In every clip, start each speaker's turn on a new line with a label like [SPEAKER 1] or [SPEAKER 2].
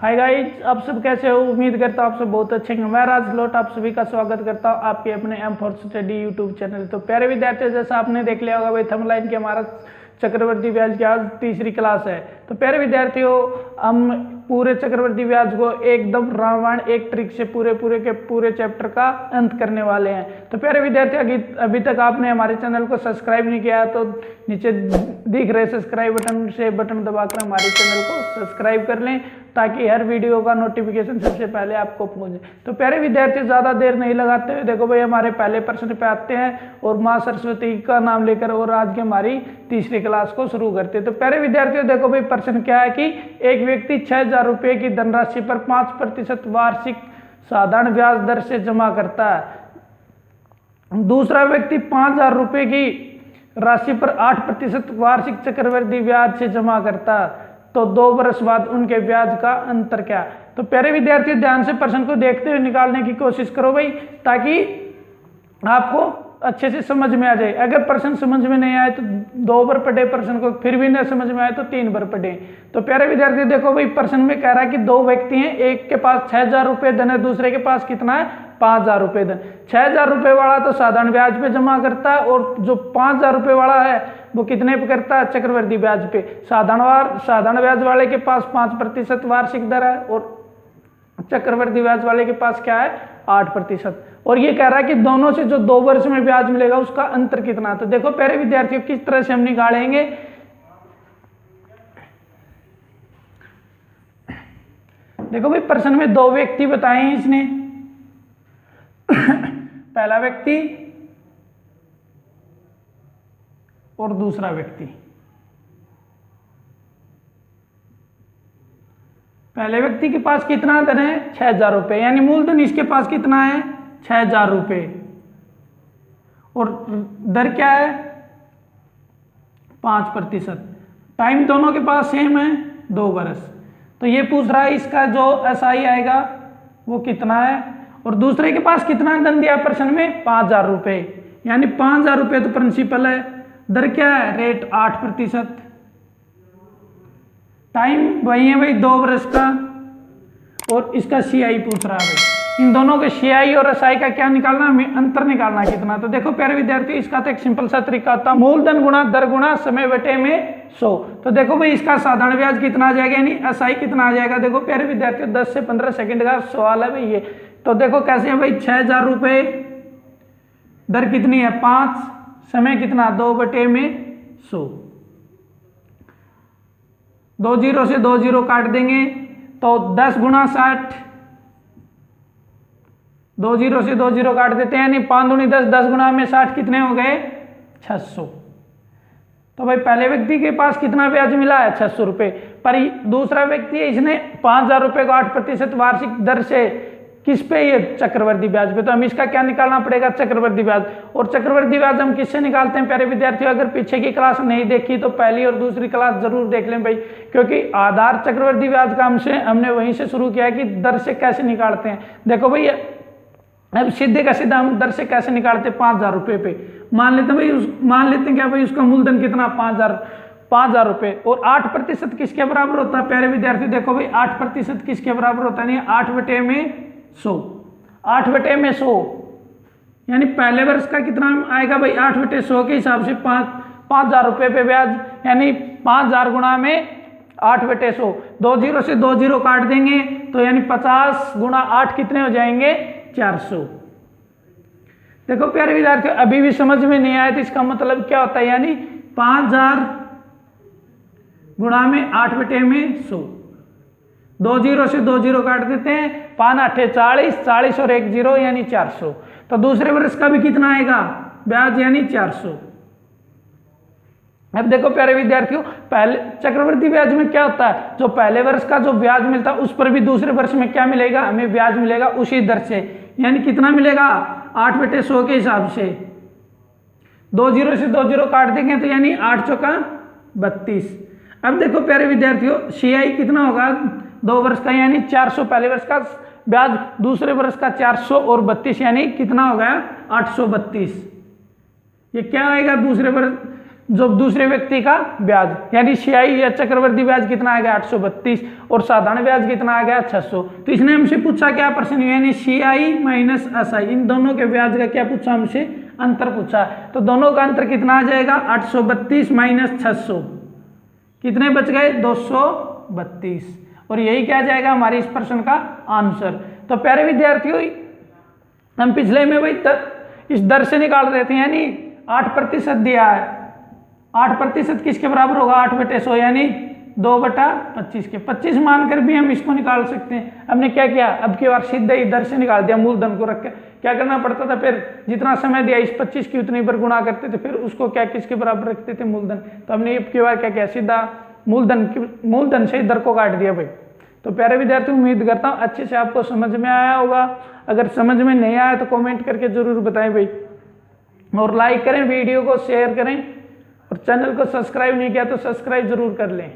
[SPEAKER 1] Hi guys, आप सब कैसे हो? उम्मीद करता हूँ आप सब बहुत अच्छे हैं। मैं राज लोट आप सभी का स्वागत करता हूँ आपके अपने M for study YouTube channel. तो प्यारे विद्यार्थी, जैसा आपने देख लिया होगा भाई थंबनेल की, हमारा चक्रवर्ती ब्याज की आज तीसरी क्लास है। तो प्यारे विद्यार्थियों, हम पूरे चक्रवर्ती ब्याज को एकदम रामायण एक ट्रिक से पूरे चैप्टर का अंत करने वाले हैं। तो प्यारे विद्यार्थी, अभी तक आपने हमारे चैनल को सब्सक्राइब नहीं किया तो नीचे दिख रहे सब्सक्राइब बटन से बटन दबाकर हमारे चैनल को सब्सक्राइब कर लें, ताकि हर वीडियो का नोटिफिकेशन सबसे पहले आपको पहुंचे। तो प्यारे विद्यार्थी, ज़्यादा देर नहीं लगाते हुए देखो भाई हमारे पहले प्रश्न पे आते हैं और माँ सरस्वती का नाम लेकर और आज की हमारी तीसरी क्लास को शुरू करते हैं। तो प्यारे विद्यार्थियों, देखो भाई प्रश्न क्या है कि एक व्यक्ति 6,000 रुपये की धनराशि पर 5% वार्षिक साधारण ब्याज दर से जमा करता है। दूसरा व्यक्ति 5,000 रुपये की राशि पर 8% वार्षिक चक्रवृद्धि ब्याज से जमा करता है। तो 2 वर्ष बाद उनके ब्याज का अंतर क्या? तो प्यारे विद्यार्थी, ध्यान से प्रश्न को देखते हुए निकालने की कोशिश करो भाई, ताकि आपको अच्छे से समझ में आ जाए। अगर प्रश्न समझ में नहीं आए तो 2 बार पढ़े प्रश्न को, फिर भी नहीं समझ में आए तो 3 बार पढ़े। तो प्यारे विद्यार्थी देखो भाई, प्रश्न में कह रहा है कि 2 व्यक्ति हैं, एक के पास 6,000 रुपये धन है, दूसरे के पास कितना है? 5,000 रुपये धन। 6,000 रुपये वाला तो साधारण ब्याज पे जमा करता है और जो 5,000 रुपये वाला है वो कितने पे करता है? चक्रवृद्धि ब्याज पे। साधारण ब्याज वाले के पास 5% वार्षिक दर है और चक्रवृद्धि ब्याज वाले के पास क्या है? 8%। और ये कह रहा है कि दोनों से जो 2 वर्ष में ब्याज मिलेगा उसका अंतर कितना। तो देखो प्यारे विद्यार्थियों, किस तरह से हम निकालेंगे। देखो भाई, प्रश्न में 2 व्यक्ति बताए हैं इसने। पहला व्यक्ति और दूसरा व्यक्ति। पहले व्यक्ति के पास कितना धन है? 6,000 रुपये, यानी मूलधन इसके पास कितना है? 6,000 रुपये। और दर क्या है? 5%। टाइम दोनों के पास सेम है, 2 वर्ष। तो ये पूछ रहा है इसका जो एसआई आएगा वो कितना है। और दूसरे के पास कितना धन दिया प्रश्न में? 5,000 रुपये, यानी 5,000 रुपये तो प्रिंसिपल है। दर क्या है? रेट 8%। टाइम वही है भाई, 2 वर्ष का। और इसका सीआई पूछ रहा है भाई। इन दोनों के सीआई और एसआई का क्या निकालना? अंतर निकालना कितना। तो देखो प्यारे विद्यार्थी, इसका तो एक सिंपल सा तरीका होता है, मूलधन गुणा दर गुणा समय बटे में 100। तो देखो भाई, इसका साधारण ब्याज कितना आ जाएगा, यानी एसआई कितना आ जाएगा। देखो प्यारे विद्यार्थी, 10 से 15 सेकंड का सवाल है भाई ये। तो देखो कैसे है भाई, 6,000 रुपये, दर कितनी है? 5, समय कितना? 2 बटे में 100। 2 जीरो से 2 जीरो काट देंगे तो 10 गुणा 60। 2 जीरो से 2 जीरो काट देते हैं, यानी 5 दूनी 10, 10 गुणा में 60 कितने हो गए? 600। तो भाई पहले व्यक्ति के पास कितना ब्याज मिला है? 600 रुपये। पर दूसरा व्यक्ति है, इसने 5,000 रुपये को 8% वार्षिक दर से किस पे? ये चक्रवृद्धि ब्याज पे। तो हम इसका क्या निकालना पड़ेगा? चक्रवृद्धि ब्याज। और चक्रवृद्धि ब्याज हम किससे निकालते हैं प्यारे विद्यार्थियों? अगर पीछे की क्लास नहीं देखी तो पहली और दूसरी क्लास जरूर देख लें भाई, क्योंकि आधार चक्रवृद्धि ब्याज का हमने वहीं से शुरू किया है कि दर से कैसे निकालते हैं। देखो भाई, अब सीधे का सीधा हम दर से कैसे निकालते हैं? 5,000 रुपये पे मान लेते हैं भाई, मान लेते हैं क्या भाई, उसका मूलधन कितना? 5,000 रुपये। और 8% किसके बराबर होता है प्यारे विद्यार्थी? देखो भाई, 8% किसके बराबर होता है? 8 बटे में 100। 8 बटे में 100, यानी पहले वर्ष का कितना आएगा भाई? 8 बटे 100 के हिसाब से 5,000 रुपये पे ब्याज, यानी 5,000 गुणा में 8 बटे 100। 2 जीरो से 2 जीरो काट देंगे तो यानी 50 गुणा 8 कितने हो जाएंगे? 400। देखो प्यारे विद्यार्थियों, अभी भी समझ में नहीं आया तो इसका मतलब क्या होता है, यानी 5,000 गुणा में 8 बटे में 100। 2 जीरो से 2 जीरो काट देते हैं, 5 8 40, 40 और 1 जीरो यानी 400। तो दूसरे वर्ष का भी कितना आएगा ब्याज? यानी 400। अब देखो प्यारे विद्यार्थियों, पहले चक्रवृद्धि ब्याज में क्या होता है? जो पहले वर्ष का जो ब्याज मिलता है उस पर भी दूसरे वर्ष में क्या मिलेगा? हमें ब्याज मिलेगा उसी दर से, यानी कितना मिलेगा? 8 बटे 100 के हिसाब से। 2 जीरो से 2 जीरो काट देंगे तो यानी 8 चौका 32। अब देखो प्यारे विद्यार्थियों, सीआई कितना होगा? 2 वर्ष का, यानी 400 पहले वर्ष का ब्याज, दूसरे वर्ष का 400 और 32, यानी कितना हो गया? 832। ये क्या आएगा? जो दूसरे व्यक्ति का ब्याज, यानी CI या चक्रवर्ती ब्याज कितना आ गया 832 और साधारण ब्याज कितना आ गया 600। तो इसने हमसे पूछा क्या प्रश्न, यानी CI माइनस SI, इन दोनों के ब्याज का क्या पूछा हमसे, अंतर पूछा। तो दोनों का अंतर कितना आ जाएगा 832 माइनस 600, कितने बच गए 232, और यही क्या जाएगा हमारे इस प्रश्न का आंसर। तो प्यारे विद्यार्थियों, हम पिछले में भाई इस दर से निकाल रहे थे, यानी 8% दिया है, 8% किसके बराबर होगा 8/100, यानी 2/25 के, 25 मानकर भी हम इसको निकाल सकते हैं। हमने क्या किया, अब की बार सीधे ही दर से निकाल दिया, मूलधन को रख के। क्या करना पड़ता था, फिर जितना समय दिया इस 25 की उतनी बार गुणा करते थे, फिर उसको क्या किसके बराबर रखते थे, मूलधन। तो हमने अब की बार क्या किया, सीधा मूलधन से दर को काट दिया भाई। तो प्यारे विद्यार्थी, उम्मीद करता हूँ अच्छे से आपको समझ में आया होगा। अगर समझ में नहीं आया तो कमेंट करके जरूर बताएं भाई, और लाइक करें, वीडियो को शेयर करें, और चैनल को सब्सक्राइब नहीं किया तो सब्सक्राइब जरूर कर लें।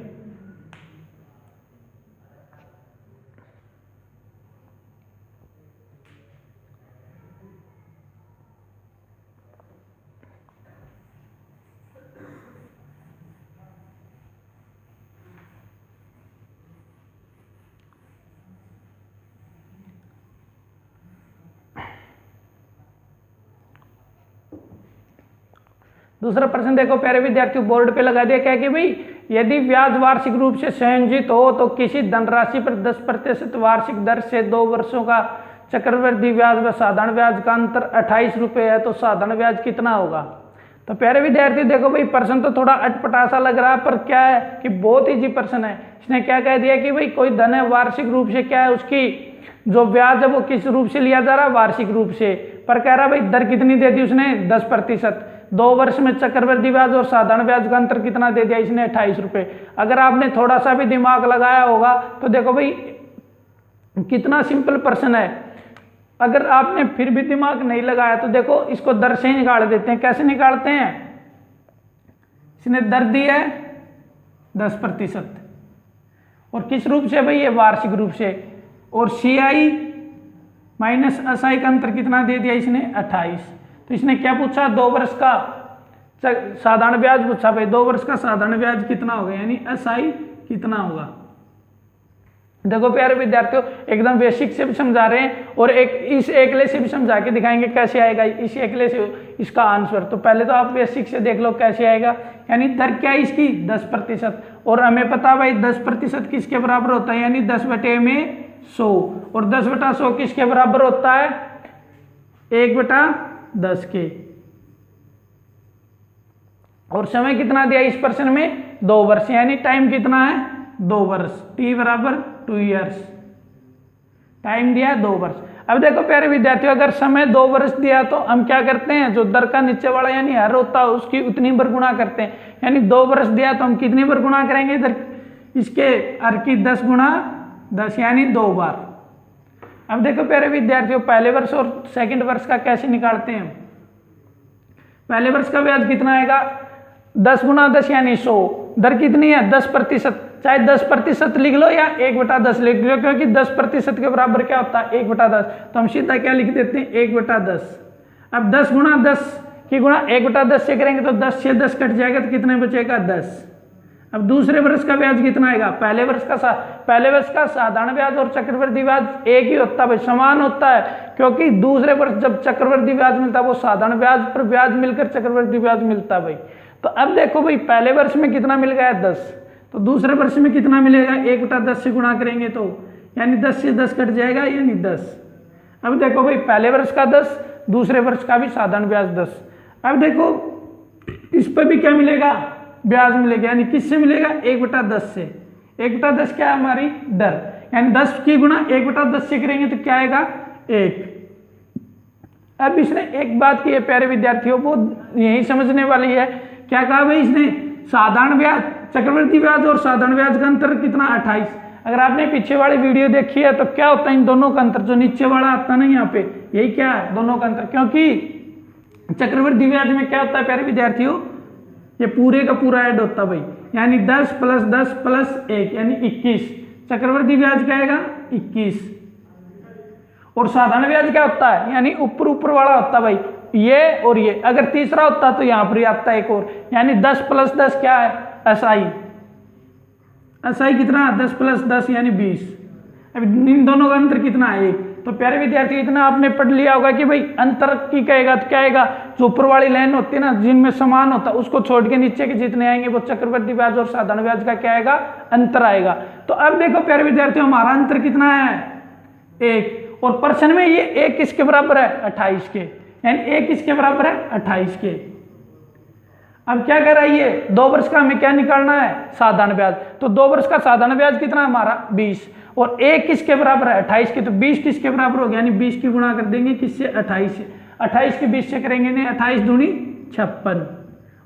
[SPEAKER 1] दूसरा प्रश्न देखो प्यारे विद्यार्थियों, बोर्ड पे लगा दिया क्या कि भाई यदि ब्याज वार्षिक रूप से संयोजित हो तो किसी धनराशि पर 10% वार्षिक दर से 2 वर्षों का चक्रवृद्धि ब्याज व साधारण ब्याज का अंतर 28 रुपये है, तो साधारण ब्याज कितना होगा। तो प्यारे विद्यार्थी देखो भाई, प्रश्न तो थोड़ा अटपटा सा लग रहा है, पर क्या है कि बहुत ईजी प्रश्न है। इसने क्या कह दिया कि भाई कोई धन है, वार्षिक रूप से क्या है उसकी जो ब्याज है वो किस रूप से लिया जा रहा है, वार्षिक रूप से, पर कह रहा भाई दर कितनी दे दी उसने 10%। 2 वर्ष में चक्रवृद्धि ब्याज और साधारण ब्याज का अंतर कितना दे दिया इसने 28 रुपये। अगर आपने थोड़ा सा भी दिमाग लगाया होगा तो देखो भाई कितना सिंपल प्रश्न है। अगर आपने फिर भी दिमाग नहीं लगाया तो देखो इसको दर से ही निकाल देते हैं। कैसे निकालते हैं, इसने दर दी है 10% और किस रूप से भाई, ये वार्षिक रूप से, और CI माइनस SI का अंतर कितना दे दिया इसने 28। तो इसने क्या पूछा, 2 वर्ष का साधारण ब्याज पूछा भाई, 2 वर्ष का साधारण ब्याज कितना होगा, यानी SI कितना होगा। देखो प्यारे विद्यार्थियों, एकदम बेसिक से भी समझा रहे हैं और इस एकले से भी समझा के दिखाएंगे कैसे आएगा इस एकले से इसका आंसर। तो पहले तो आप बेसिक से देख लो कैसे आएगा, यानी दर क्या है इसकी 10%, और हमें पता भाई 10% किसके बराबर होता है, यानी 10/100, और 10/100 किसके बराबर होता है 1/10 के। और समय कितना दिया इस प्रश्न में 2 वर्ष, यानी टाइम कितना है 2 वर्ष, T बराबर 2 ईयर्स, टाइम दिया है 2 वर्ष। अब देखो प्यारे विद्यार्थियों, अगर समय 2 वर्ष दिया तो हम क्या करते हैं, जो दर का नीचे वाला यानी हर होता है उसकी उतनी बार गुणा करते हैं, यानी 2 वर्ष दिया तो हम कितनी बार गुणा करेंगे इधर, इसके हर की 10 गुणा 10 यानी 2 बार। अब देखो प्यारे विद्यार्थियों, पहले वर्ष और सेकंड वर्ष का कैसे निकालते हैं। पहले वर्ष का ब्याज कितना आएगा 10 गुणा 10 यानी 100, दर कितनी है 10%, चाहे 10% लिख लो या 1/10 लिख लो, क्योंकि 10% के बराबर क्या होता है 1/10, तो हम सीधा क्या लिख देते हैं 1/10। अब 10 गुणा 10 की गुणा 1/10 से करेंगे तो 10 से 10 कट जाएगा तो कितने बचेगा 10। अब दूसरे वर्ष का ब्याज कितना आएगा, पहले वर्ष का साधारण ब्याज और चक्रवृद्धि ब्याज एक ही होता है भाई, समान होता है, क्योंकि दूसरे वर्ष जब चक्रवृद्धि ब्याज मिलता है वो साधारण ब्याज पर ब्याज मिलकर चक्रवृद्धि ब्याज मिलता है भाई। तो अब देखो भाई पहले वर्ष में कितना मिल गया 10, तो दूसरे वर्ष में कितना मिलेगा 1/10 से गुणा करेंगे तो यानी 10 से 10 कट जाएगा यानी 10। अब देखो भाई पहले वर्ष का 10, दूसरे वर्ष का भी साधारण ब्याज 10। अब देखो इस पर भी क्या मिलेगा ब्याज मिलेगा, यानी किससे मिलेगा 1/10 से। 1/10 क्या है हमारी दर, यानी 10 की गुणा 1/10 से करेंगे तो क्या आएगा 1। अब इसने एक बात की है प्यारे विद्यार्थियों, वो यही समझने वाली है। क्या कहा भाई इसने, साधारण ब्याज चक्रवृद्धि ब्याज और साधारण ब्याज का अंतर कितना 28। अगर आपने पीछे वाली वीडियो देखी है तो क्या होता है इन दोनों का अंतर, जो नीचे वाला आता है ना यहाँ पे, यही क्या है दोनों का अंतर, क्योंकि चक्रवृद्धि ब्याज में क्या होता है प्यारे विद्यार्थियों, ये पूरे का पूरा ऐड होता है भाई, यानी 10 + 10 + 1 यानी 21। चक्रवृद्धि ब्याज क्या आएगा 21। और साधारण ब्याज क्या होता है, यानी ऊपर वाला होता है भाई, ये और ये, अगर तीसरा होता तो यहाँ पर ही आता एक और, यानी 10 + 10 क्या है, SI। SI कितना, 10 + 10 यानी 20। अब इन दोनों का अंतर कितना है, 1। तो प्यारे विद्यार्थी इतना आपने पढ़ लिया होगा कि भाई अंतर की कहेगा तो क्या आएगा, जो ऊपर वाली लाइन होती है ना जिनमें समान होता है उसको छोड़ के नीचे के जितने आएंगे वो चक्रवृद्धि ब्याज और साधारण ब्याज का क्या आएगा, अंतर आएगा। तो अब देखो प्यारे विद्यार्थी हमारा अंतर कितना है, 1, और प्रश्न में ये 1 किसके बराबर है, 28 के, यानी 1 किसके बराबर है, 28 के। अब क्या कर रहा है ये, 2 वर्ष का हमें क्या निकालना है, साधारण ब्याज। तो 2 वर्ष का साधारण ब्याज कितना है हमारा, 20, और 1 किसके बराबर है, 28 के। तो 20 किसके बराबर होगा, यानी 20 की गुणा कर देंगे किससे, 28 से। 28 की 20 से करेंगे नहीं, 28 दूनी 56,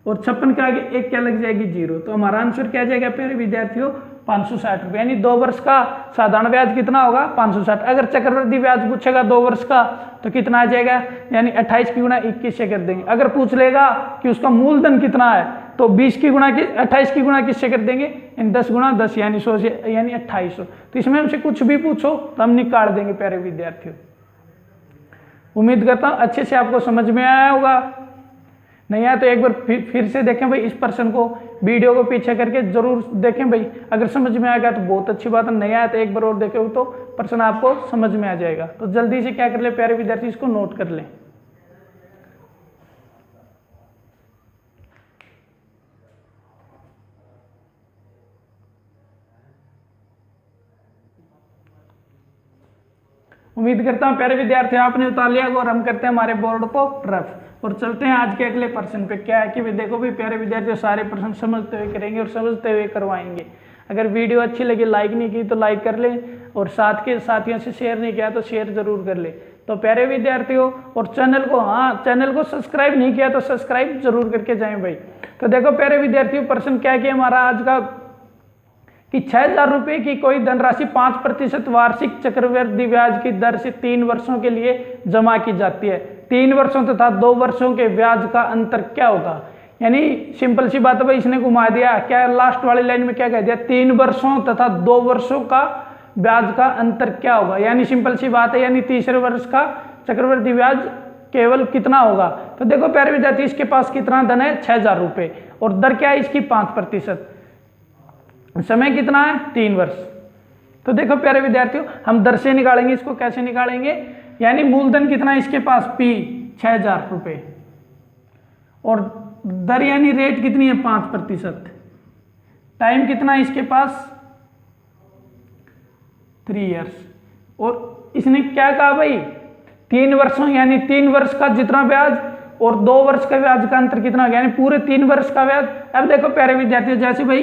[SPEAKER 1] और 56 के आगे 1 क्या लग जाएगी, 0। तो हमारा आंसर क्या जाएगा प्यारे विद्यार्थियों, 560 रुपये। यानी 2 वर्ष का साधारण ब्याज कितना होगा, 560। अगर चक्रवृद्धि ब्याज पूछेगा 2 वर्ष का तो कितना आ जाएगा, यानी 28 की गुणा 21 से कर देंगे। अगर पूछ लेगा कि उसका मूलधन कितना है तो 20 की गुणा की 28 की गुणा किससे कर देंगे, 10 × 10 यानी 100 से, यानी 2800। तो इसमें हमसे कुछ भी पूछो तो हम निकाल देंगे प्यारे विद्यार्थियों। उम्मीद करता हूँ अच्छे से आपको समझ में आया होगा। नहीं आया तो एक बार फिर से देखें भाई, इस प्रश्न को वीडियो को पीछे करके जरूर देखें भाई। अगर समझ में आ गया तो बहुत अच्छी बात है, नहीं आया तो एक बार और देखे तो प्रश्न आपको समझ में आ जाएगा। तो जल्दी से क्या कर ले प्यारे विद्यार्थी, इसको नोट कर लें। उम्मीद करता हूं प्यारे विद्यार्थी आपने उतार लिया और हम करते हैं हमारे बोर्ड को रफ और चलते हैं आज के अगले प्रश्न पे। क्या है कि देखो भाई प्यारे विद्यार्थी सारे प्रश्न समझते हुए करेंगे और समझते हुए करवाएंगे। अगर वीडियो अच्छी लगी, लाइक नहीं की तो लाइक कर ले, और साथ के साथियों से शेयर नहीं किया तो शेयर जरूर कर ले। तो प्यारे विद्यार्थियों, और चैनल को सब्सक्राइब नहीं किया तो सब्सक्राइब जरूर करके जाएं भाई। तो देखो प्यारे विद्यार्थियों, प्रश्न क्या है हमारा आज का कि 6000 रुपये की कोई धनराशि 5% वार्षिक चक्रवृद्धि ब्याज की दर से 3 वर्षों के लिए जमा की जाती है। 3 वर्षों तथा 2 वर्षों के ब्याज का अंतर क्या होगा। यानी सिंपल सी बात है भाई, इसने घुमा दिया। क्या लास्ट वाली लाइन में क्या कह दिया, 3 वर्षों तथा 2 वर्षों का ब्याज का अंतर क्या होगा। यानी सिंपल सी बात है, यानी तीसरे वर्ष का चक्रवृद्धि ब्याज केवल कितना होगा। तो देखो प्यारे विद्यार्थी, इसके पास कितना धन है, 6000 रुपये, और दर क्या है इसकी 5%, समय कितना है 3 वर्ष। तो देखो प्यारे विद्यार्थियों, हम दर से निकालेंगे, इसको कैसे निकालेंगे, यानी मूलधन कितना है इसके पास P 6000 रुपये, और दर यानी रेट कितनी है 5%, टाइम कितना है इसके पास 3 इयर्स, और इसने क्या कहा भाई 3 वर्षों, यानी 3 वर्ष का जितना ब्याज और 2 वर्ष का ब्याज का अंतर कितना हो गया, यानी पूरे 3 वर्ष का ब्याज। अब देखो प्यारे विद्यार्थियों, जैसे भाई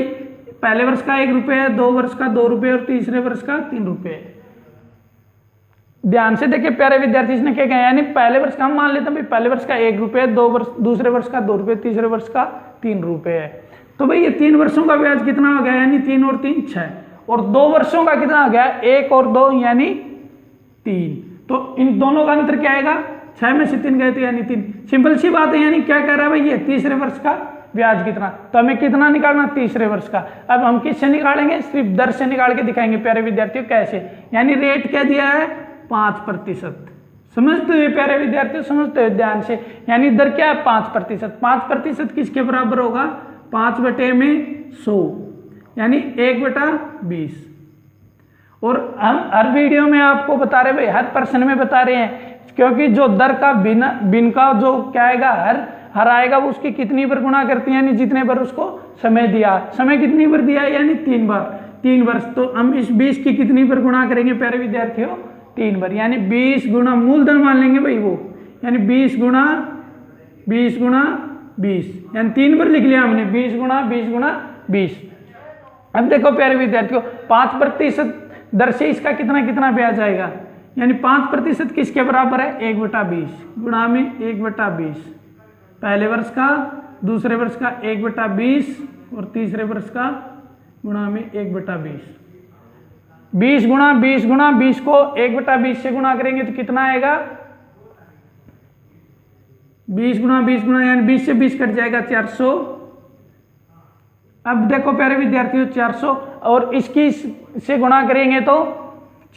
[SPEAKER 1] पहले वर्ष का 1 रुपये है, 2 वर्ष का 2 रुपये और तीसरे वर्ष का 3 रुपये। ध्यान से देखिए प्यारे विद्यार्थी, इसने क्या कहा, यानी पहले वर्ष का हम मान लेते हैं भाई पहले वर्ष का 1 रुपये, दूसरे वर्ष का 2 रुपये, तीसरे वर्ष का 3 रुपये है। तो भाई ये 3 वर्षों का ब्याज कितना हो गया, यानी 3 और 3 6, और 2 वर्षों का कितना हो गया 1 और 2 यानी 3। तो इन दोनों का अंतर क्या आएगा, 6 में से 3 गए थे यानी 3। सिंपल सी बात है, यानी क्या कह रहा है भाई, ये तीसरे वर्ष का ब्याज कितना, तो हमें कितना निकालना, तीसरे वर्ष का। अब हम किससे निकालेंगे, सिर्फ दर से निकाल के दिखाएंगे प्यारे विद्यार्थियों कैसे। यानी रेट क्या दिया है 5%, समझते हुए प्यारे विद्यार्थियों, समझते हुए ध्यान से। यानी दर क्या है 5%, 5% किसके बराबर होगा, 5/100, यानी 1/20। और हम हर वीडियो में आपको बता रहे भाई, हर प्रश्न में बता रहे हैं, क्योंकि जो दर का बिन का जो क्या आएगा हर आएगा वो उसकी कितनी बार गुणा करती है, यानी जितने बार उसको समय दिया, समय कितनी बार दिया है, यानी 3 बार, 3 वर्ष। तो हम इस 20 की कितनी बार गुणा करेंगे प्यारे विद्यार्थियों, 3 बार, यानी 20 गुणा मूलधन मान लेंगे भाई वो, यानी 20 गुणा 20 यानी 3 बार लिख लिया हमने, 20 गुणा 20। अब देखो प्यारे विद्यार्थियों, 5% दर से इसका कितना ब्याज आएगा, यानी 5% किसके बराबर है 1/20 गुणा में 1/20, पहले वर्ष का, दूसरे वर्ष का 1/20 और तीसरे वर्ष का गुणा में 1/20। 20 गुणा 20 को 1/20 से गुणा करेंगे तो कितना आएगा, 20 गुणा यानी 20 से 20 कट जाएगा 400। अब देखो प्यारे विद्यार्थियों 400 और इसकी से गुणा करेंगे तो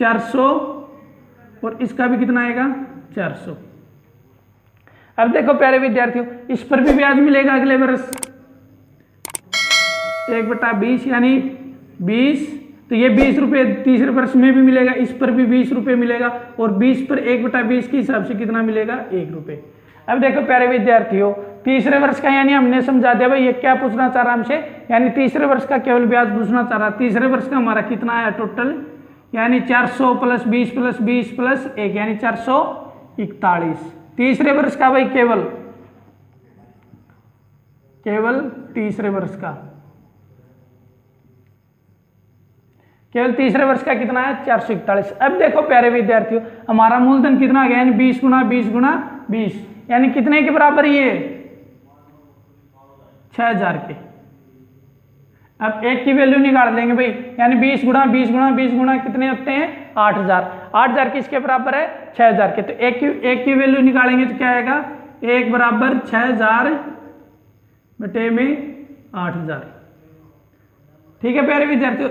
[SPEAKER 1] 400 और इसका भी कितना आएगा 400। अब देखो प्यारे विद्यार्थियों, इस पर भी ब्याज मिलेगा अगले वर्ष 1/20 यानी 20, तो ये 20 रुपये तीसरे वर्ष में भी मिलेगा, इस पर भी 20 रुपये मिलेगा, और 20 पर 1/20 के हिसाब से कितना मिलेगा 1 रुपये। अब देखो प्यारे विद्यार्थियों, तीसरे वर्ष का यानी हमने समझा दिया भाई ये क्या पूछना चाह रहा हमसे, यानी तीसरे वर्ष का केवल ब्याज पूछना चाह रहा। तीसरे वर्ष का हमारा कितना आया टोटल, यानी 400 + 20 + 20 + 1 यानी 441। तीसरे वर्ष का भाई केवल तीसरे वर्ष का, केवल तीसरे वर्ष का कितना है 441। अब देखो प्यारे विद्यार्थियों, हमारा मूलधन कितना आ गया, यानी 20 × 20 × 20 यानी कितने के बराबर ये 6000 के। अब एक की वैल्यू निकाल देंगे भाई, यानी 20 × 20 × 20 गुणा कितने होते हैं 8000। 8000 किसके बराबर है 6000 के, तो एक की वैल्यू निकालेंगे तो क्या आएगा 1 = 6000 बटे में 8000। ठीक है प्यारे विद्यार्थियों,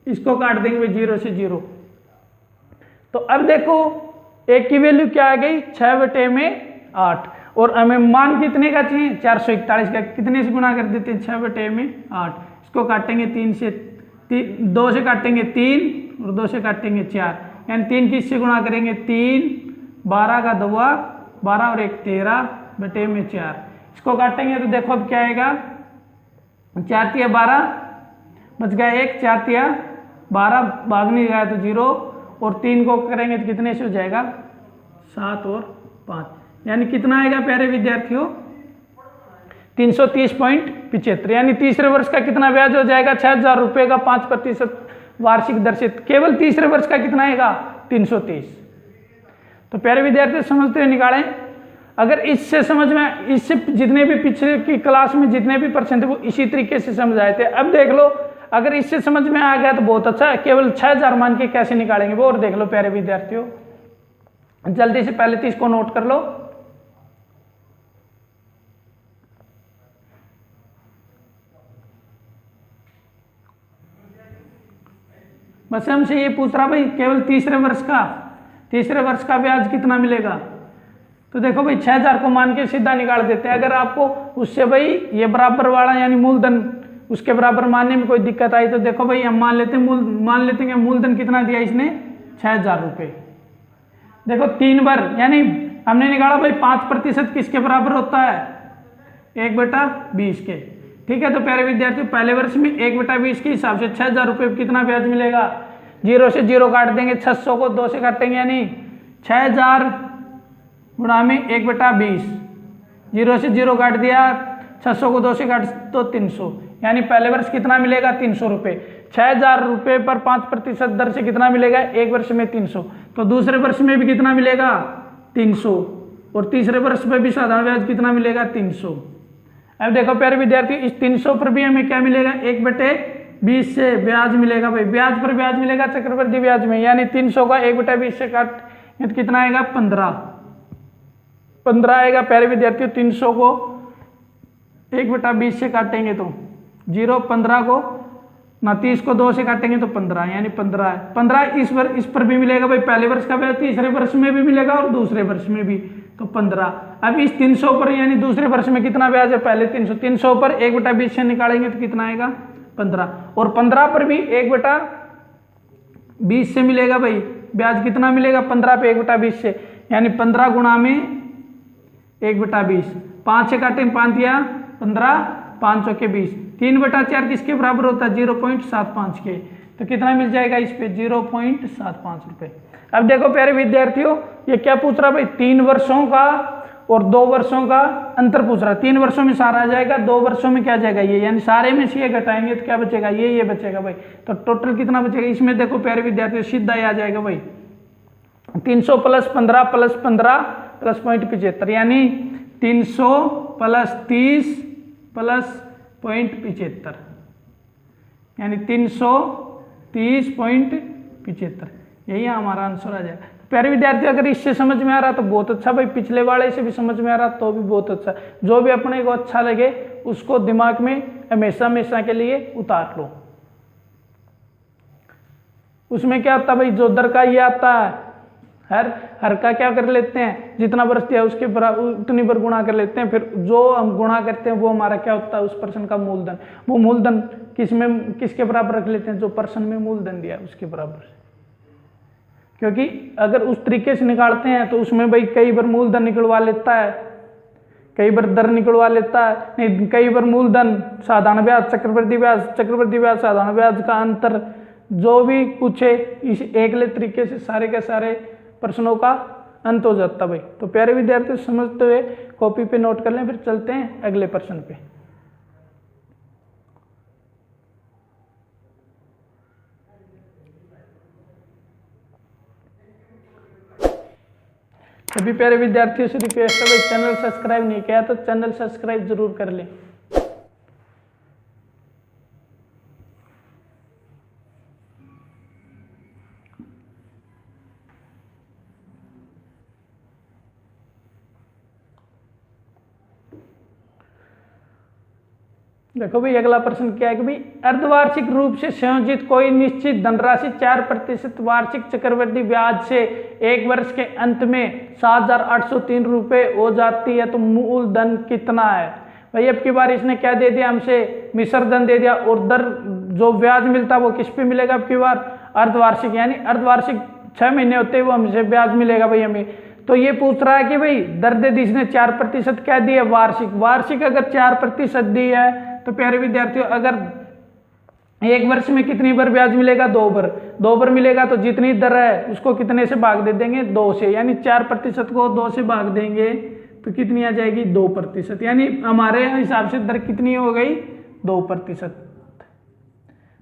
[SPEAKER 1] इसको काट देंगे भाई 0 से 0। तो अब देखो एक की वैल्यू क्या आ गई 6/8, और हमें मान कितने का चाहिए 441 का। कितने से गुणा कर देते हैं 6/8, इसको काटेंगे 2 से काटेंगे 3 और 2 से काटेंगे 4, यानी 3 किससे गुणा करेंगे 3, 12 का 2 12 और 1 13/4। इसको काटेंगे तो देखो अब क्या आएगा 4 × 12 बच गया 1, 4 × 12 भाग नहीं गया तो 0, और 3 को करेंगे तो कितने से हो जाएगा 7 और 5, यानी कितना आएगा प्यारे विद्यार्थियों 330.75। यानी तीसरे वर्ष का कितना ब्याज हो जाएगा 6000 रुपये का 5% वार्षिक दर से। केवल तीसरे वर्ष का कितना आएगा 330। तो प्यारे विद्यार्थी समझते हुए निकालें। अगर इससे समझ में, इससे जितने भी पिछले की क्लास में जितने भी % वो इसी तरीके से समझ आए थे। अब देख लो, अगर इससे समझ में आ गया तो बहुत अच्छा है। केवल 6000 मान के कैसे निकालेंगे वो और देख लो प्यारे विद्यार्थियों। जल्दी से पहले तो इसको नोट कर लो। बस हमसे ये पूछ रहा भाई केवल तीसरे वर्ष का ब्याज कितना मिलेगा। तो देखो भाई 6000 को मान के सीधा निकाल देते हैं। अगर आपको उससे भाई ये बराबर वाला यानी मूलधन उसके बराबर मानने में कोई दिक्कत आई तो देखो भाई हम मान लेते हैं मूलधन कितना दिया इसने 6000 रुपये। देखो 3 बार यानी हमने निकाला भाई 5% किसके बराबर होता है 1/20 के। ठीक है, तो प्यारे विद्यार्थियों पहले वर्ष में 1/20 के हिसाब से 6000 रुपये कितना ब्याज मिलेगा। 0 से 0 काट देंगे, 600 को 2 से काटेंगे यानी 6000 गुणा में 1/20। 0 से 0 काट दिया, 600 को 2 से काट तो 300, यानी पहले वर्ष कितना मिलेगा 300 रुपये। 6000 रुपये पर 5% दर से कितना मिलेगा एक वर्ष में 300। तो दूसरे वर्ष में भी कितना मिलेगा 300, और तीसरे वर्ष में भी साधारण ब्याज कितना मिलेगा 300। अब देखो प्यारे विद्यार्थी इस 300 पर भी हमें क्या मिलेगा 1/20 से ब्याज मिलेगा। भाई ब्याज पर ब्याज मिलेगा चक्रवृद्धि ब्याज में, यानी 300 का 1/20 से काट तो कितना आएगा 15 आएगा। प्यारे विद्यार्थियों 300 को 1/20 से काटेंगे तो 0, 15 को ना 30 को 2 से काटेंगे तो 15, यानी 15 है। 15 इस पर भी मिलेगा भाई, पहले वर्ष का ब्याज तीसरे वर्ष में भी मिलेगा और दूसरे वर्ष में भी, तो 15। अब इस 300 पर यानी दूसरे वर्ष में कितना ब्याज है पहले 300 पर 1/20 से निकालेंगे तो कितना आएगा 15, और 15 पर भी 1/20 से मिलेगा भाई ब्याज। कितना मिलेगा 15 पे 1/20 से, यानी 15 गुणा में 1/20। 5 से काटें 5 दिया 15, 5 के 20, 3/4 किसके बराबर होता है 0.75 के, तो कितना मिल जाएगा इस पे 0.75 रुपये। अब देखो प्यारे विद्यार्थियों ये क्या पूछ रहा भाई 3 वर्षों का और 2 वर्षों का अंतर पूछ रहा है। 3 वर्षों में सारा आ जाएगा, 2 वर्षों में क्या जाएगा ये, यानी सारे में से ये घटाएंगे तो क्या बचेगा ये बचेगा भाई। तो टोटल कितना बचेगा इसमें देखो प्यारे विद्यार्थियों सीधा ही आ जाएगा भाई 300 + 15 + 15 + 0.75, यानी 300 + 30 + 0.75, यानी 330.75। यही हमारा आंसर आ जाएगा। प्यारे विद्यार्थी अगर इससे समझ में आ रहा तो बहुत अच्छा भाई, पिछले वाले से भी समझ में आ रहा तो भी बहुत अच्छा। जो भी अपने को अच्छा लगे उसको दिमाग में हमेशा के लिए उतार लो। उसमें क्या होता है भाई जो दर का ये आता हर का क्या कर लेते हैं, जितना वर्ष दिया उसके बराबर उतनी बार गुणा कर लेते हैं, फिर जो हम गुणा करते हैं वो हमारा क्या होता है, उस पर्सन का मूलधन। वो मूलधन किसके बराबर रख लेते हैं, जो पर्सन में मूलधन दिया उसके बराबर। क्योंकि अगर उस तरीके से निकालते हैं तो उसमें भाई कई बार मूलधन निकलवा लेता है, कई बार दर निकलवा लेता है, नहीं कई बार मूलधन, साधारण ब्याज, चक्रवृद्धि ब्याज साधारण ब्याज का अंतर, जो भी पूछे इस एकले तरीके से सारे के सारे प्रश्नों का अंत हो जाता भाई। तो प्यारे विद्यार्थी समझते हुए कॉपी पे नोट कर लें, फिर चलते हैं अगले प्रश्न पे। सभी प्यारे विद्यार्थियों से रिक्वेस्ट है भाई, चैनल सब्सक्राइब नहीं किया तो चैनल सब्सक्राइब जरूर कर लें। देखो भाई अगला प्रश्न क्या है कि भाई अर्धवार्षिक रूप से संयोजित कोई निश्चित धनराशि 4% वार्षिक चक्रवृद्धि ब्याज से एक वर्ष के अंत में 7,803 रुपये हो जाती है, तो मूलधन कितना है। भाई अब की बार इसने क्या दे दिया, हमसे मिश्र धन दे दिया, और दर जो ब्याज मिलता है वो किस पे मिलेगा अब की बार, अर्धवार्षिक, यानी अर्धवार्षिक 6 महीने होते हैं वो हमसे ब्याज मिलेगा भाई हमें। तो ये पूछ रहा है कि भाई दर दे दी इसने 4% क्या दी है, वार्षिक अगर 4% दी है तो प्यारे विद्यार्थियों अगर एक वर्ष में कितनी बार ब्याज मिलेगा, 2 बार मिलेगा, तो जितनी दर है उसको कितने से भाग दे देंगे, 2 से, यानी 4% को 2 से भाग देंगे तो कितनी आ जाएगी, 2%, यानी हमारे हिसाब से दर कितनी हो गई, 2%।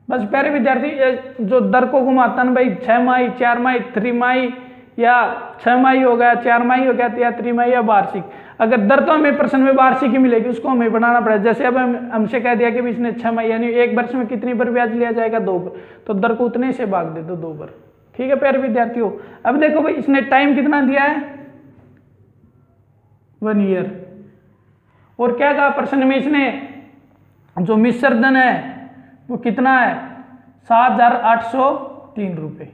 [SPEAKER 1] बस प्यारे विद्यार्थी जो दर को घुमाता ना भाई, 6 माही, 4 माही, त्रिमाही, या 6 माही हो गया, 4 माही हो गया, या त्रिमाही या वार्षिक, अगर दर तो हमें प्रश्न में वार्षिक ही मिलेगी, उसको हमें बनाना पड़ेगा। जैसे अब हमसे कह दिया कि इसने 6 माही यानी एक वर्ष में कितनी बार ब्याज लिया जाएगा, 2 बार, तो दर को उतने से भाग दे दो 2 बार। ठीक है प्यारे विद्यार्थियों। अब देखो भाई इसने टाइम कितना दिया है, 1 ईयर, और क्या कहा प्रश्न में इसने जो मिश्र धन है वो कितना है, 7,803 रुपये।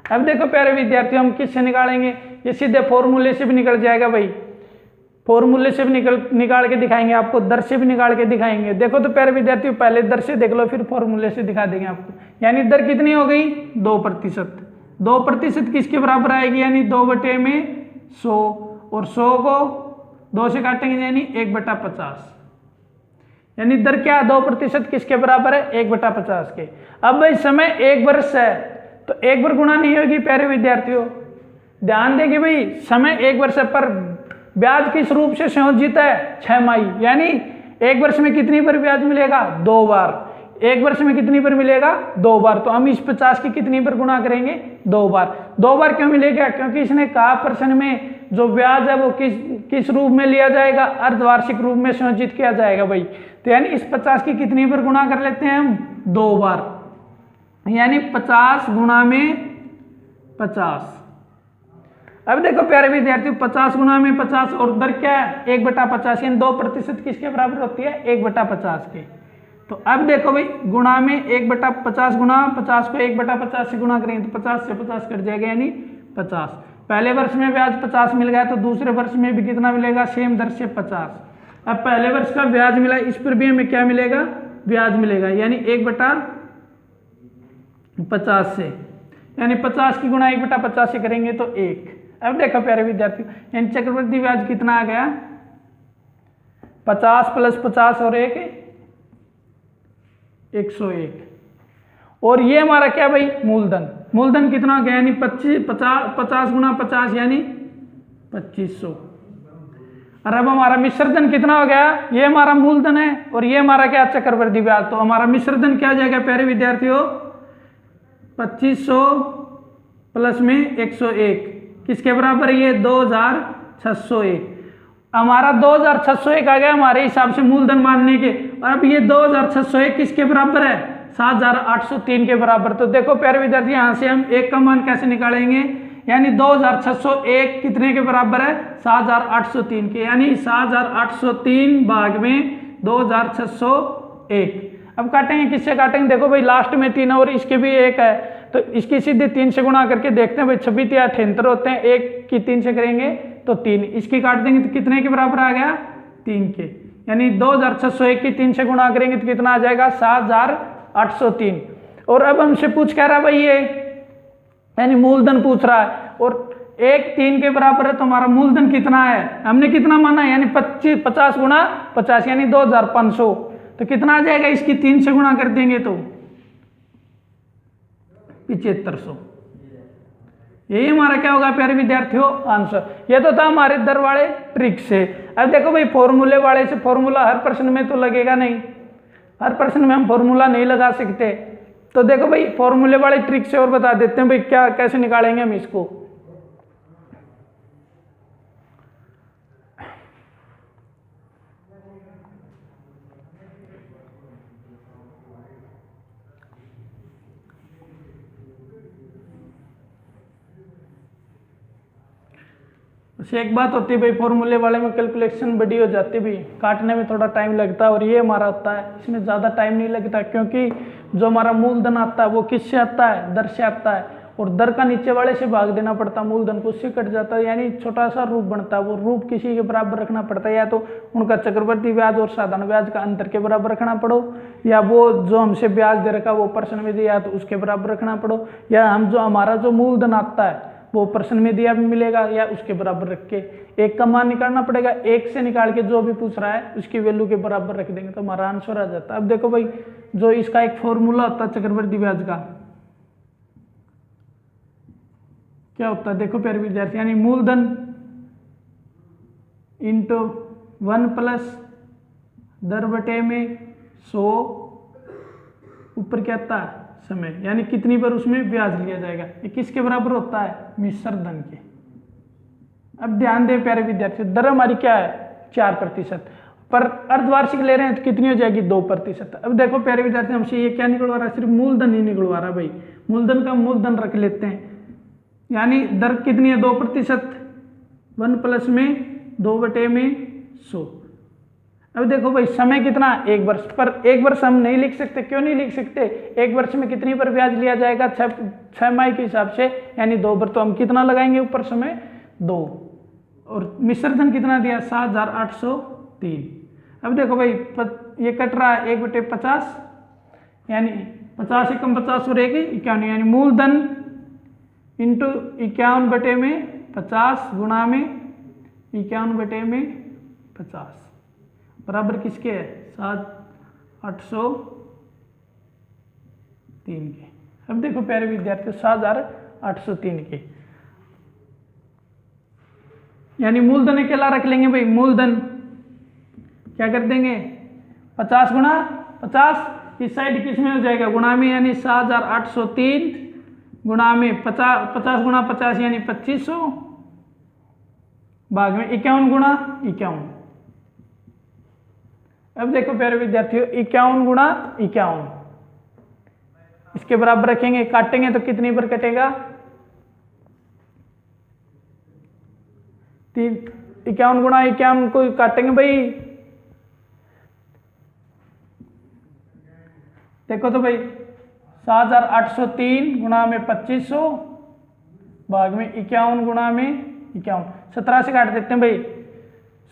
[SPEAKER 1] अब देखो प्यारे विद्यार्थियों हम किससे निकालेंगे, ये सीधे फॉर्मूले से भी निकल जाएगा भाई, फॉर्मूले से भी निकाल के दिखाएंगे आपको, दर से भी निकाल के दिखाएंगे। देखो तो प्यारे विद्यार्थियों पहले दर से देख लो, फिर फॉर्मूले से दिखा देंगे आपको। यानी दर कितनी हो गई, 2%। 2% किसके बराबर आएगी, यानी 2/100, और 100 को 2 से काटेंगे यानी 1/50, यानी दर क्या 2% किसके बराबर है, 1/50 के। अब भाई समय 1 वर्ष है तो 1 बार गुणा नहीं होगी प्यारे विद्यार्थियों, ध्यान देंगे भाई समय 1 वर्ष है, पर ब्याज किस रूप से संयोजित है, 6 माही, यानी 1 वर्ष में कितनी बार ब्याज मिलेगा, 2 बार। 1 वर्ष में कितनी बार मिलेगा, 2 बार, तो हम इस 50 की कितनी बार गुणा करेंगे, 2 बार। 2 बार क्यों मिलेगा, क्योंकि इसने कहा प्रश्न में जो ब्याज है वो किस रूप में लिया जाएगा, अर्धवार्षिक रूप में संयोजित किया जाएगा भाई। तो यानी इस 50 की कितनी बार गुणा कर लेते हैं हम, 2 बार, यानी 50 गुणा में 50। अब देखो प्यारे विद्यार्थियों 50 गुणा में 50, और दर क्या है, 1/50, यानी 2% किसके बराबर होती है, 1/50 के। तो अब देखो भाई गुणा में 1/50 गुणा 50 को 1/50 से गुणा करेंगे तो 50 से 50 कट जाएगा, यानी 50। पहले वर्ष में ब्याज 50 मिल गया, तो दूसरे वर्ष में भी कितना मिलेगा, सेम दर से 50। अब पहले वर्ष का ब्याज मिला, इस पर भी हमें क्या मिलेगा, ब्याज मिलेगा, यानी 1/50 से, यानी 50 की गुणा 1/50 से करेंगे तो 1। अब देखो प्यारे विद्यार्थी यानी चक्रवृद्धि ब्याज कितना आ गया, 50 + 50 और 1 101, और ये हमारा क्या भाई, मूलधन कितना हो गया, यानी 50 गुणा 50 यानी 2500। और अब हमारा मिश्रधन कितना हो गया, ये हमारा मूलधन है और ये हमारा क्या, चक्रवृद्धि ब्याज। तो हमारा मिश्रधन क्या आ जाएगा प्यारे विद्यार्थियों, 2500 प्लस में 101 किसके बराबर है, ये 2601। हमारा 2601 आ गया हमारे हिसाब से मूलधन मानने के, और अब ये 2601 किसके बराबर है, 7803 के बराबर। तो देखो प्यारे विद्यार्थी यहाँ से हम 1 का मान कैसे निकालेंगे, यानी 2601 कितने के बराबर है, 7803 के, यानी 7803 भाग में 2601। अब काटेंगे, किससे काटेंगे, देखो भाई लास्ट में 3 और इसके भी 1 है, तो इसकी सीधे 3 से गुणा करके देखते हैं भाई 26 या 78 होते हैं, 1 की 3 से करेंगे तो 3, इसकी काट देंगे तो कितने के बराबर आ गया 3 के, यानी 2601 की 3 से गुणा करेंगे तो कितना आ जाएगा 7803। और अब हमसे पूछ कह रहा भाई ये यानी मूलधन पूछ रहा है और 1 3 के बराबर है तो हमारा मूलधन कितना है, हमने कितना माना है यानी 50 गुणा 50 यानी 2500, तो कितना आ जाएगा इसकी 3 से गुणा कर देंगे तो 7500। यही हमारा क्या होगा प्यारे विद्यार्थियों आंसर। ये तो था हमारे दर वाले ट्रिक से। अब देखो भाई फॉर्मूले वाले से फॉर्मूला हर प्रश्न में तो लगेगा नहीं, हर प्रश्न में हम फॉर्मूला नहीं लगा सकते, तो देखो भाई फॉर्मूले वाले ट्रिक से और बता देते हैं भाई क्या कैसे निकालेंगे हम इसको। एक बात होती है भाई फॉर्मूले वाले में कैलकुलेशन बड़ी हो जाती है भाई, काटने में थोड़ा टाइम लगता है, और ये हमारा होता है इसमें ज़्यादा टाइम नहीं लगता, क्योंकि जो हमारा मूलधन आता है वो किससे आता है, दर से आता है, और दर का नीचे वाले से भाग देना पड़ता है, मूलधन को उससे कट जाता है, यानी छोटा सा रूप बनता है, वो रूप किसी के बराबर रखना पड़ता है, या तो उनका चक्रवर्ती ब्याज और साधारण ब्याज का अंतर के बराबर रखना पड़ो, या वो जो हमसे ब्याज दे रखा वो परसेंट में दिया तो उसके बराबर रखना पड़ो, या हम जो हमारा जो मूलधन आता है वो परसेंट में दिया भी मिलेगा या उसके बराबर रख के एक का मान निकालना पड़ेगा, एक से निकाल के जो भी पूछ रहा है उसकी वैल्यू के बराबर रख देंगे तो हमारा आंसर आ जाता है। अब देखो भाई जो इसका एक फॉर्मूला होता है चक्रवर्ती ब्याज का, क्या होता है देखो प्यारे विद्यार्थी, यानी मूलधन इंटू 1 प्लस दर बटे में 100 ऊपर क्या आता है समय, यानी कितनी बार उसमें ब्याज लिया जाएगा, ये किसके बराबर होता है मिश्र धन के। अब ध्यान दें प्यारे विद्यार्थी, दर हमारी क्या है 4%, पर अर्धवार्षिक ले रहे हैं तो कितनी हो जाएगी 2%। अब देखो प्यारे विद्यार्थी हमसे ये क्या निकलवा रहा है, सिर्फ मूलधन ही निकलवा रहा है भाई, मूलधन का मूलधन रख लेते हैं, यानी दर कितनी है 2%, 1 प्लस में 2 बटे में 100। अब देखो भाई समय कितना 1 वर्ष, पर 1 वर्ष हम नहीं लिख सकते, क्यों नहीं लिख सकते, 1 वर्ष में कितनी पर ब्याज लिया जाएगा 6 माह के हिसाब से, यानी 2 बार, तो हम कितना लगाएंगे ऊपर समय 2, और मिश्र धन कितना दिया 7803। अब देखो भाई ये कट रहा है 1/50, यानी 50 एकम 50 और 1 51, यानी मूलधन इंटू 51 बटे में 50 गुणा में 51 बटे में 50 बराबर किसके है 7803 के। अब देखो प्यारे विद्यार्थी 7803 के, यानी मूलधन अकेला रख लेंगे भाई, मूलधन क्या कर देंगे 50 गुणा 50, इस साइड किस में हो जाएगा गुणा में, यानी 7803 गुणा में 50 गुणा 50 यानी 2500 भाग में 51 गुणा 51। अब देखो प्यारे विद्यार्थियों 51 गुणा 51 इसके बराबर रखेंगे, काटेंगे तो कितनी पर कटेगा 51 गुणा 51 को काटेंगे भाई, देखो तो भाई 7803 गुणा में 2500 भाग में 51 गुणा में 51, 17 से काट देते हैं भाई,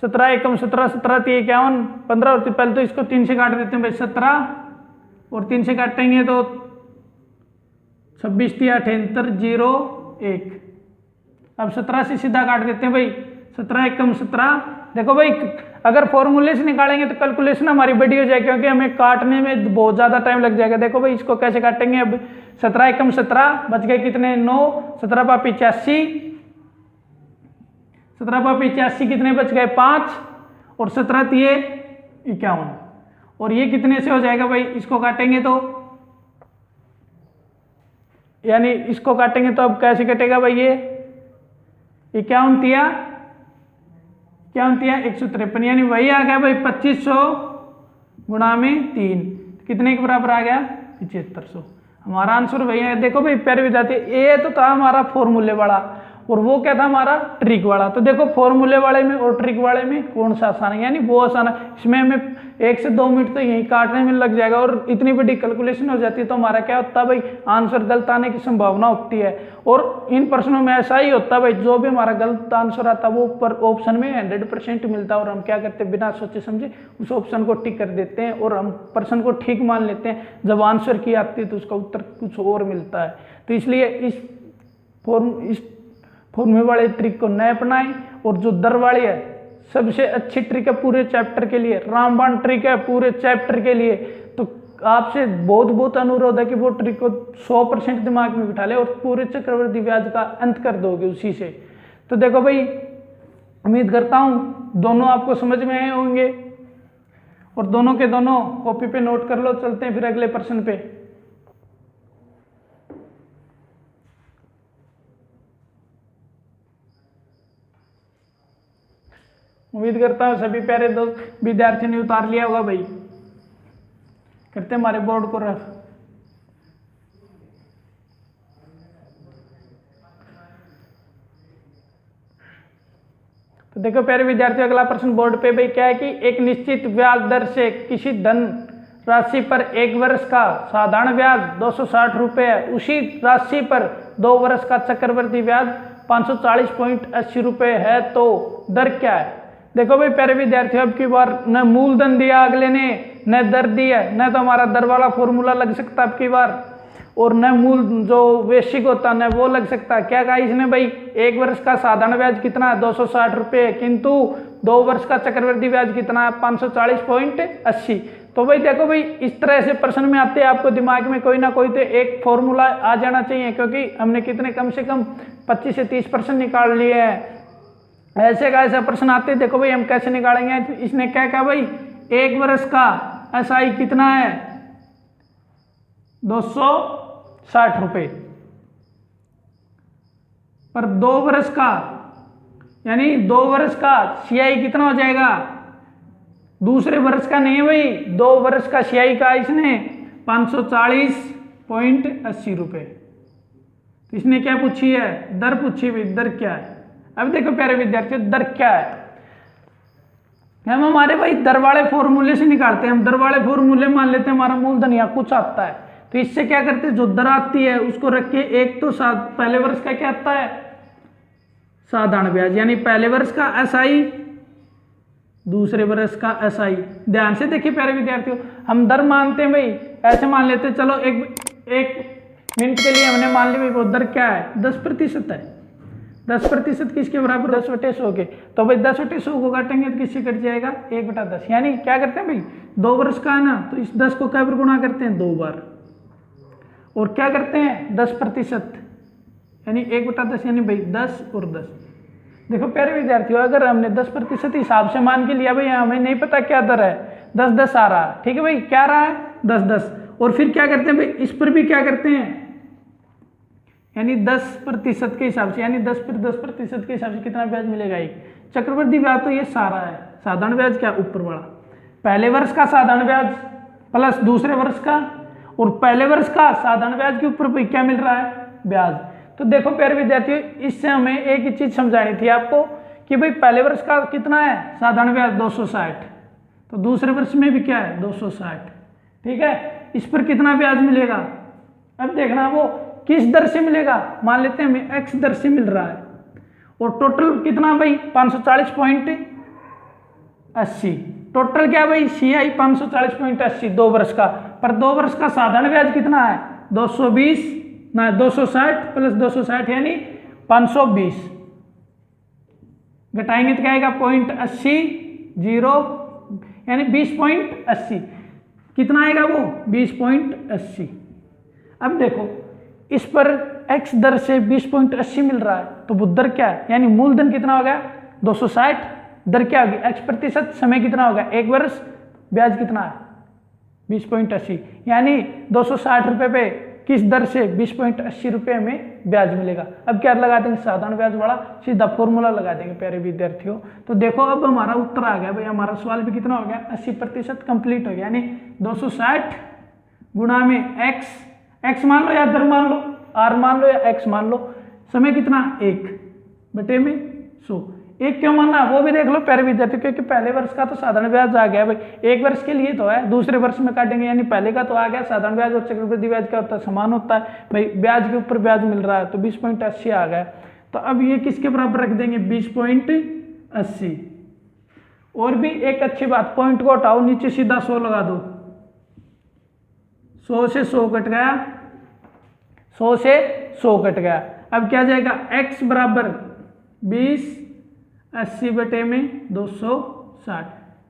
[SPEAKER 1] 17 एकम 17 17 3 51 15, और पहले तो इसको 3 से काट देते हैं भाई 17, और 3 से काटेंगे तो 26 3 78 0 1। अब 17 से सीधा काट देते हैं भाई, 17 एकम 17। देखो भाई अगर फॉर्मूले से निकालेंगे तो कैलकुलेशन हमारी बड़ी हो जाएगी, क्योंकि हमें काटने में बहुत ज़्यादा टाइम लग जाएगा। देखो भाई इसको कैसे काटेंगे, अब 17 एकम 17 बच गए कितने 9, 17 पापी 85, 17 पापी 85 कितने बच गए 5, और 17 तिये 51, और ये कितने से हो जाएगा भाई, इसको काटेंगे तो यानी इसको काटेंगे तो अब कैसे कटेगा भाई, ये 51 तिया 153, यानी वही आ गया भाई 2500 गुणा में 3 कितने के बराबर आ गया 7500। हमारा आंसर वही है। देखो भाई प्यारे विद्यार्थी ये तो था हमारा फॉर्मूले वाला, और वो क्या था हमारा ट्रिक वाला। तो देखो फॉर्मूले वाले में और ट्रिक वाले में कौन सा आसान है, यानी वो आसान है। इसमें हमें 1 से 2 मिनट तो यही काटने में लग जाएगा और इतनी बड़ी कैलकुलेशन हो जाती है, तो हमारा क्या होता है भाई, आंसर गलत आने की संभावना होती है। और इन प्रश्नों में ऐसा ही होता है भाई, जो भी हमारा गलत आंसर आता है वो ऊपर ऑप्शन में 100% मिलता है, और हम क्या करते हैं बिना सोचे समझे उस ऑप्शन को टिक कर देते हैं और हम प्रश्न को ठीक मान लेते हैं। जब आंसर की आती है तो उसका उत्तर कुछ और मिलता है। तो इसलिए इस फॉर्मूले वाले ट्रिक को न अपनाएं। और जो दर वाली है सबसे अच्छी ट्रिक है पूरे चैप्टर के लिए, रामबाण ट्रिक है पूरे चैप्टर के लिए। तो आपसे बहुत बहुत अनुरोध है कि वो ट्रिक को 100% दिमाग में बिठा ले और पूरे चक्रवृद्धि ब्याज का अंत कर दोगे उसी से। तो देखो भाई, उम्मीद करता हूँ दोनों आपको समझ में आए होंगे और दोनों के दोनों कॉपी पे नोट कर लो। चलते हैं फिर अगले प्रश्न पे। उम्मीद करता हूँ सभी प्यारे दोस्त विद्यार्थी ने उतार लिया होगा भाई। करते हमारे बोर्ड को रख। तो देखो प्यारे विद्यार्थियों, अगला प्रश्न बोर्ड पे भाई क्या है कि एक निश्चित ब्याज दर से किसी धन राशि पर 1 वर्ष का साधारण ब्याज 260 रुपये है, उसी राशि पर 2 वर्ष का चक्रवृद्धि ब्याज 540.80 रुपये है, तो दर क्या है। देखो भाई प्यारे विद्यार्थियों, अब की बार न मूलधन दिया अगले ने, न दर दिया, न तो हमारा दर वाला फॉर्मूला लग सकता अब की बार, और न मूल जो वैश्विक होता न वो लग सकता। क्या कहा इसने भाई, 1 वर्ष का साधारण ब्याज कितना है 260 रुपये, किंतु 2 वर्ष का चक्रवृद्धि ब्याज कितना है 540.80। तो भाई देखो भाई, इस तरह से प्रश्न में आते हैं आपको दिमाग में कोई ना कोई तो एक फॉर्मूला आ जाना चाहिए, क्योंकि हमने कितने कम से कम 25 से 30 प्रश्न निकाल लिए हैं। ऐसे का ऐसा प्रश्न आते हैं, देखो भाई हम कैसे निकालेंगे। इसने क्या कहा भाई, 1 वर्ष का एसआई कितना है 260 रुपये, पर 2 वर्ष का यानी 2 वर्ष का सीआई कितना हो जाएगा, दूसरे वर्ष का नहीं है भाई, 2 वर्ष का सीआई का इसने 540.80 रुपये। तो इसने क्या पूछी है, दर पूछी भाई, दर क्या है। अब देखो प्यारे विद्यार्थियों, दर क्या है, हम हमारे भाई दर वाले फॉर्मूले से निकालते हैं। हम दर वाले फॉर्मूले मान लेते हैं हमारा मूलधन या कुछ आता है, तो इससे क्या करते हैं, जो दर आती है उसको रख के एक तो पहले वर्ष का क्या आता है साधारण ब्याज, यानी पहले वर्ष का एसआई, दूसरे वर्ष का एसआई। ध्यान से देखिए प्यारे विद्यार्थियों, हम दर मानते हैं भाई, ऐसे मान लेते हैं। चलो एक मिनट के लिए हमने मान लिया भाई वो दर क्या है 10% है। 10% किसके बराबर, 10/100 के। तो भाई 10/100 को काटेंगे तो किससे कट जाएगा 1/10। यानी क्या करते हैं भाई, 2 वर्ष का है ना, तो इस 10 को क्या बार गुणा करते हैं 2 बार, और क्या करते हैं 10%, यानी 1/10, यानी भाई 10 और 10। देखो प्यारे विद्यार्थियों, अगर हमने 10% हिसाब से मान के लिया भाई, हमें नहीं पता क्या दर है, 10-10 आ रहा है, ठीक है भाई, क्या रहा है 10-10। और फिर क्या करते हैं भाई, इस पर भी क्या करते हैं, यानी 10% के हिसाब से, यानी 10 पर 10% के हिसाब से कितना ब्याज मिलेगा, एक चक्रवृद्धि ब्याज। तो ये सारा है, साधारण ब्याज क्या ऊपर वाला, पहले वर्ष का साधारण ब्याज प्लस दूसरे वर्ष का, और पहले वर्ष का साधारण ब्याज के ऊपर क्या मिल रहा है ब्याज। तो देखो प्यारे विद्यार्थियों, इससे हमें एक ही चीज समझानी थी आपको कि भाई पहले वर्ष का कितना है साधारण ब्याज 260, तो दूसरे वर्ष में भी क्या है 260, ठीक है। इस पर कितना ब्याज मिलेगा, अब देखना वो किस दर से मिलेगा, मान लेते हैं हमें एक्स दर से मिल रहा है, और टोटल कितना भाई 540.80। टोटल क्या भाई सीआई 540.80 2 वर्ष का, पर 2 वर्ष का साधारण ब्याज कितना है 260 प्लस 260 यानी 520, घटाएंगे तो क्या आएगा 0.80 यानी 20.80, कितना आएगा वो 20.80। अब देखो इस पर x दर से 20.80 मिल रहा है, तो वो दर क्या है, यानी मूलधन कितना हो गया 260, दर क्या होगी x%, समय कितना होगा 1 वर्ष, ब्याज कितना है 20.80, यानी 260 रुपये पे किस दर से 20.80 रुपये में ब्याज मिलेगा। अब क्या लगा देंगे साधारण ब्याज वाला, सीधा फॉर्मूला लगा देंगे प्यारे विद्यार्थियों। तो देखो अब हमारा उत्तर आ गया भाई, हमारा सवाल भी कितना हो गया 80% कंप्लीट हो गया, यानी 260 गुणा में x मान लो या दर मान लो, r मान लो या x मान लो, समय कितना 1, बटे में 100। एक क्यों माना वो भी देख लो प्यारे विद्यार्थी, क्योंकि पहले वर्ष का तो साधारण ब्याज आ गया भाई, एक वर्ष के लिए तो है, दूसरे वर्ष में काटेंगे, यानी पहले का तो आ गया। साधारण ब्याज और चक्रवृद्धि ब्याज क्या होता है, समान होता है भाई, ब्याज के ऊपर ब्याज मिल रहा है, तो 20.80 आ गया। तो अब ये किसके बराबर रख देंगे, 20.80। और भी एक अच्छी बात, पॉइंट को हटाओ, नीचे सीधा 100 लगा दो, 100 से 100 कट गया, 100 से 100 कट गया। अब क्या जाएगा, x बराबर 20, 80 बटे में 260,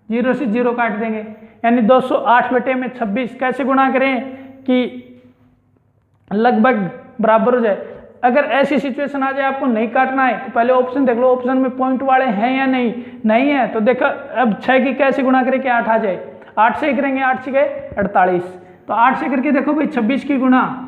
[SPEAKER 1] 0 से 0 काट देंगे, यानी 208 बटे में 26। कैसे गुणा करें कि लगभग बराबर हो जाए। अगर ऐसी सिचुएशन आ जाए आपको नहीं काटना है तो पहले ऑप्शन देख लो, ऑप्शन में पॉइंट वाले हैं या नहीं, नहीं है तो देखो अब 6 की कैसे गुणा करें कि 8 आ जाए, 8 से करेंगे, 8 से गए 48, तो 8 से करके देखो भाई 26 की गुणा,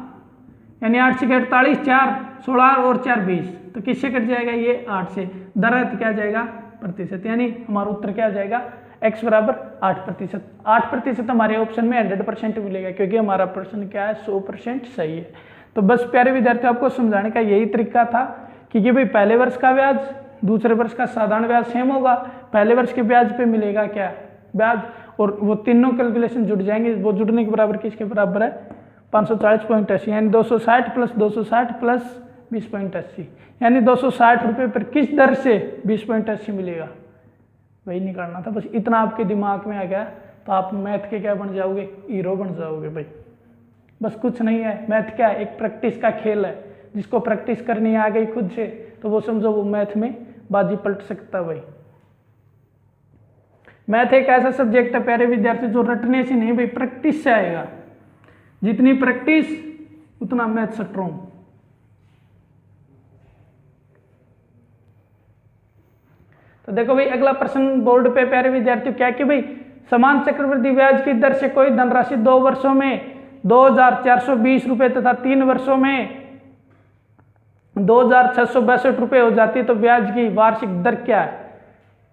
[SPEAKER 1] यानी 8 से 48, 4 16 और 4 20, तो किससे कट जाएगा, ये 8 से। दरअसल क्या जाएगा, प्रतिशत, यानी हमारा उत्तर क्या जाएगा, x बराबर 8%। 8% हमारे ऑप्शन में 100% मिलेगा, क्योंकि हमारा प्रश्न क्या है, 100% सही है। तो बस प्यारे विद्यार्थियों, आपको समझाने का यही तरीका था कि भाई पहले वर्ष का ब्याज दूसरे वर्ष का साधारण ब्याज सेम होगा, पहले वर्ष के ब्याज पे मिलेगा क्या, ब्याज, और वो तीनों कैलकुलेशन जुड़ जाएंगे। वो जुड़ने के बराबर किसके बराबर है, 540.80, यानी 260 प्लस 260 प्लस 20.80, यानी 260 रुपये पर किस दर से 20.80 मिलेगा, वही निकालना था। बस इतना आपके दिमाग में आ गया तो आप मैथ के क्या बन जाओगे, हीरो बन जाओगे भाई। बस कुछ नहीं है, मैथ क्या है, एक प्रैक्टिस का खेल है, जिसको प्रैक्टिस करनी आ गई खुद से तो वो समझो वो मैथ में बाजी पलट सकता भाई। मैथ एक ऐसा सब्जेक्ट है प्यारे विद्यार्थी जो रटने से नहीं भाई, प्रैक्टिस से आएगा। जितनी प्रैक्टिस उतना मैथ स्ट्रॉन्ग। तो देखो भाई अगला प्रश्न बोर्ड पे प्यारे विद्यार्थियों क्या कि भाई समान चक्रवृद्धि ब्याज की दर से कोई धनराशि 2 वर्षों में 2420 रुपये तथा 3 वर्षों में 2662 रुपये हो जाती है, तो ब्याज की वार्षिक दर क्या है।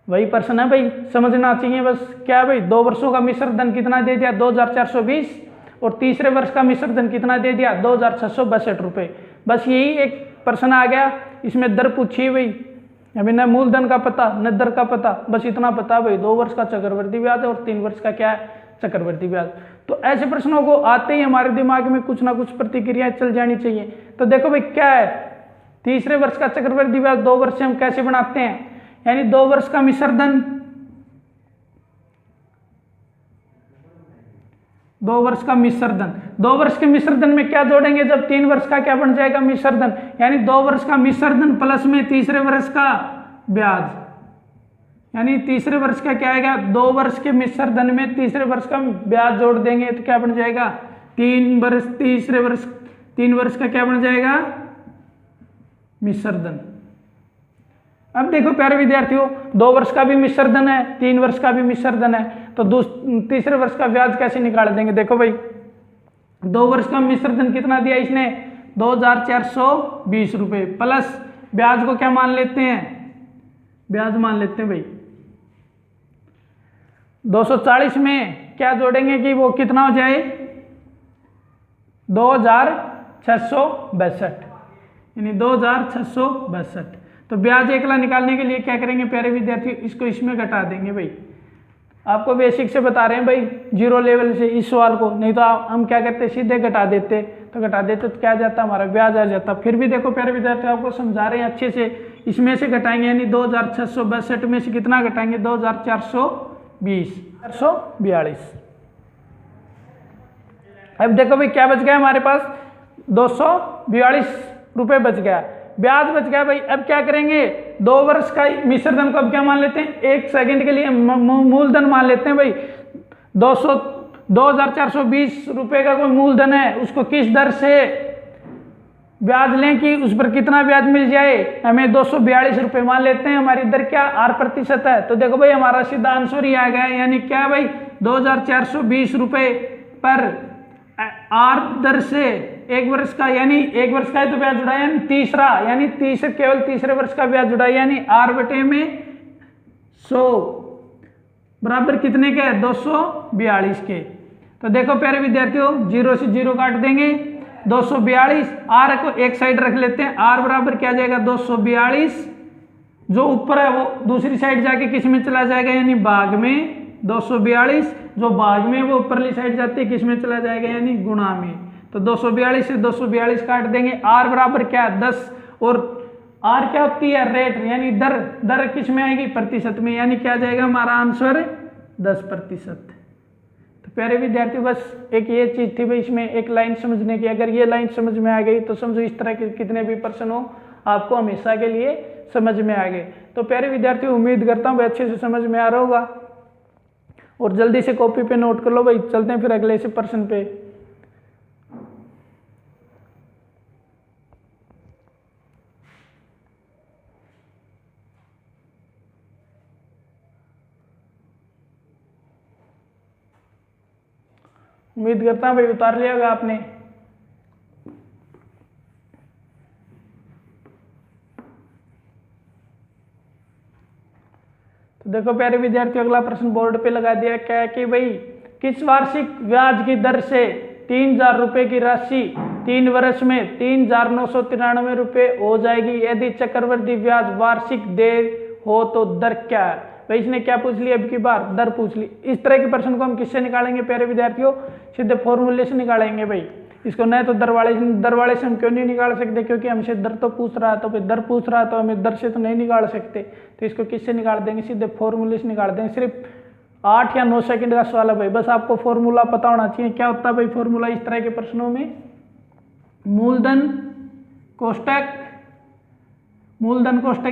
[SPEAKER 1] वही प्रश्न है भाई, समझना चाहिए बस। क्या है भाई, 2 वर्षों का मिश्र धन कितना दे दिया, 2420, और तीसरे वर्ष का मिश्र धन कितना दे दिया, 2662 रुपये। बस यही एक प्रश्न आ गया, इसमें दर पूछी भाई, अभी न मूलधन का पता न दर का पता, बस इतना पता भाई 2 वर्ष का चक्रवृद्धि ब्याज है और 3 वर्ष का क्या है, चक्रवृद्धि ब्याज। तो ऐसे प्रश्नों को आते ही हमारे दिमाग में कुछ ना कुछ प्रतिक्रियाएं चल जानी चाहिए। तो देखो भाई क्या है, तीसरे वर्ष का चक्रवृद्धि ब्याज 2 वर्ष से हम कैसे बनाते हैं, यानी 2 वर्ष का मिश्र धन, 2 वर्ष का मिश्र धन, 2 वर्ष के मिश्र धन में क्या जोड़ेंगे जब 3 वर्ष का क्या बन जाएगा, मिश्र धन, यानी 2 वर्ष का मिश्र धन प्लस में तीसरे वर्ष का ब्याज, यानी तीसरे वर्ष का क्या आएगा, 2 वर्ष के मिश्र धन में तीसरे वर्ष का ब्याज जोड़ देंगे तो क्या बन जाएगा, 3 वर्ष, तीसरे वर्ष 3 वर्ष का क्या बन जाएगा, मिश्र धन। अब देखो प्यारे विद्यार्थियों, 2 वर्ष का भी मिश्र धन है, 3 वर्ष का भी मिश्र धन है, तो तीसरे वर्ष का ब्याज कैसे निकाल देंगे। देखो भाई 2 वर्ष का मिश्र धन कितना दिया इसने, 2420 रुपये, प्लस ब्याज को क्या मान लेते हैं, ब्याज मान लेते हैं भाई 240 में क्या जोड़ेंगे कि वो कितना हो जाए, 2662, यानी 2662। तो ब्याज एकला निकालने के लिए क्या करेंगे प्यारे विद्यार्थियों, इसको इसमें घटा देंगे भाई। आपको बेसिक से बता रहे हैं भाई, 0 लेवल से इस सवाल को, नहीं तो हम क्या करते सीधे घटा देते, तो घटा देते तो क्या जाता, हमारा ब्याज आ जाता। फिर भी देखो प्यारे विद्यार्थियों आपको समझा रहे हैं अच्छे से, इसमें से घटाएंगे, यानी 2662 में से कितना घटाएंगे, 2420, 442। अब देखो भाई क्या बच गया हमारे पास, 242 रुपये बच गया, ब्याज बच गया भाई। अब क्या करेंगे, 2 वर्ष का मिश्र धन को अब क्या मान लेते हैं, 1 सेकंड के लिए मूलधन मान लेते हैं भाई। 2420 रुपये का कोई मूलधन है, उसको किस दर से ब्याज लें कि उस पर कितना ब्याज मिल जाए, हमें 242 रुपये मान लेते हैं। हमारी दर क्या 8% है, तो देखो भाई हमारा सीधा आंसर ही आ गया, यानी क्या भाई 2420 रुपये पर 8 दर से 1 वर्ष का, यानी 1 वर्ष का है तो ब्याज जुड़ा, यानी तीसरा, यानी केवल तीसरे वर्ष का ब्याज जुड़ा, यानी 8/100 बराबर कितने के, 242 के। तो देखो प्यारे विद्यार्थियों 0 से 0 काट देंगे, 242, आर को एक साइड रख लेते हैं, आर बराबर क्या जाएगा, 242 जो ऊपर है वो दूसरी साइड जाके किस में चला जाएगा, यानी भाग में 242, जो भाग में वो ऊपरली साइड जाती है किस में चला जाएगा, यानी गुणा में। तो 242 से 242 काट देंगे। आर बराबर क्या है 10, और आर क्या होती है रेट, यानी दर। दर किस में आएगी, प्रतिशत में, यानी क्या जाएगा हमारा आंसर 10%। तो प्यारे विद्यार्थी बस एक ये चीज थी भाई इसमें एक लाइन समझने की। अगर ये लाइन समझ में आ गई तो समझो इस तरह के कितने भी प्रश्न हो आपको हमेशा के लिए समझ में आ गए। तो प्यारे विद्यार्थी उम्मीद करता हूँ अच्छे से समझ में आ रहा होगा, और जल्दी से कॉपी पे नोट कर लो भाई। चलते हैं फिर अगले से प्रश्न पे। उम्मीद करता हूँ भाई उतार लिया होगा आपने। तो देखो प्यारे विद्यार्थियों अगला प्रश्न बोर्ड पे लगा दिया, क्या है कि भाई किस वार्षिक ब्याज की दर से 3000 रुपए की राशि 3 वर्ष में 3993 रुपए हो जाएगी, यदि चक्रवृद्धि ब्याज वार्षिक दे हो तो दर क्या है। भाई इसने क्या पूछ लिया, अब की बार दर पूछ ली। इस तरह के प्रश्न को हम किससे निकालेंगे प्यारे विद्यार्थियों, सीधे फॉर्मूले से निकालेंगे भाई इसको। नहीं तो दर वाले से हम क्यों नहीं निकाल सकते, क्योंकि हमसे दर तो पूछ रहा है, तो भाई दर पूछ रहा है तो हमें दर से तो नहीं निकाल सकते। तो इसको किससे निकाल देंगे, सीधे फॉर्मूले से निकाल देंगे। सिर्फ 8 या 9 सेकंड का सवाल है भाई, बस आपको फॉर्मूला पता होना चाहिए। क्या होता है भाई फॉर्मूला इस तरह के प्रश्नों में, मूलधन कोष्टक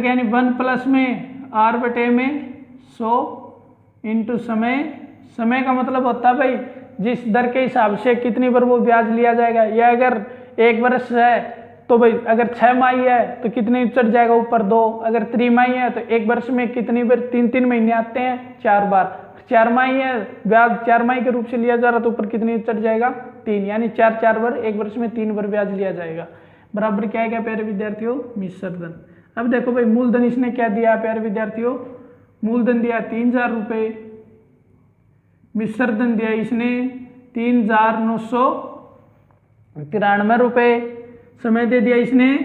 [SPEAKER 1] यानी 1 प्लस में आर बटे में 100 इंटू समय का मतलब होता है भाई जिस दर के हिसाब से कितनी बार वो ब्याज लिया जाएगा। या अगर 1 वर्ष है तो भाई अगर 6 माही है तो कितने चढ़ जाएगा ऊपर 2, अगर 3 माही है तो 1 वर्ष में कितनी बार 3 महीने आते हैं 4 बार। 4 माही है ब्याज 4 माही के रूप से लिया जा रहा तो ऊपर कितनी चढ़ जाएगा 3, यानी 4 बार 1 वर्ष में 3 बार ब्याज लिया जाएगा। बराबर क्या है क्या प्यारे विद्यार्थियों, मिश्रधन। अब देखो भाई मूलधन इसने क्या दिया प्यारे विद्यार्थियों, मूलधन दिया 3000 रुपये, मिश्रधन दिया इसने 3993 रुपये, समय दे दिया इसने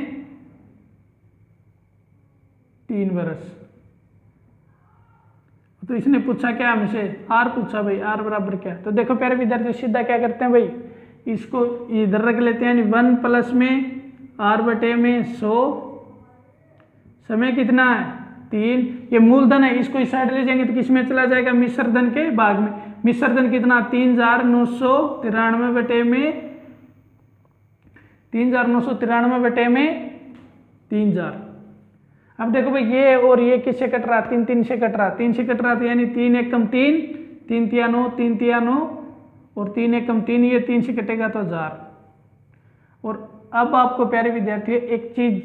[SPEAKER 1] 3 वर्ष। तो इसने पूछा क्या हमसे, आर पूछा भाई, आर बराबर क्या। तो देखो प्यारे विद्यार्थी सीधा क्या करते हैं भाई, इसको इधर रख लेते हैं, यानी 1 प्लस में आर बटे में 100, समय कितना है 3, ये मूलधन है, इसको इस साइड ले जाएंगे तो किस में चला जाएगा, मिश्रधन के भाग में। मिश्रधन कितना 3993 बटे में 3993 बटे में 3000। अब देखो भाई ये और ये किससे कट रहा, 3 से कट रहा, 3 से कट रहा, तो यानी 3 एकम 3, 3 तिया 9, 3 तिया 9 और 3 एकम 3, ये 3 से कटेगा तो 1000। और अब आपको प्यारे विद्यार्थी एक चीज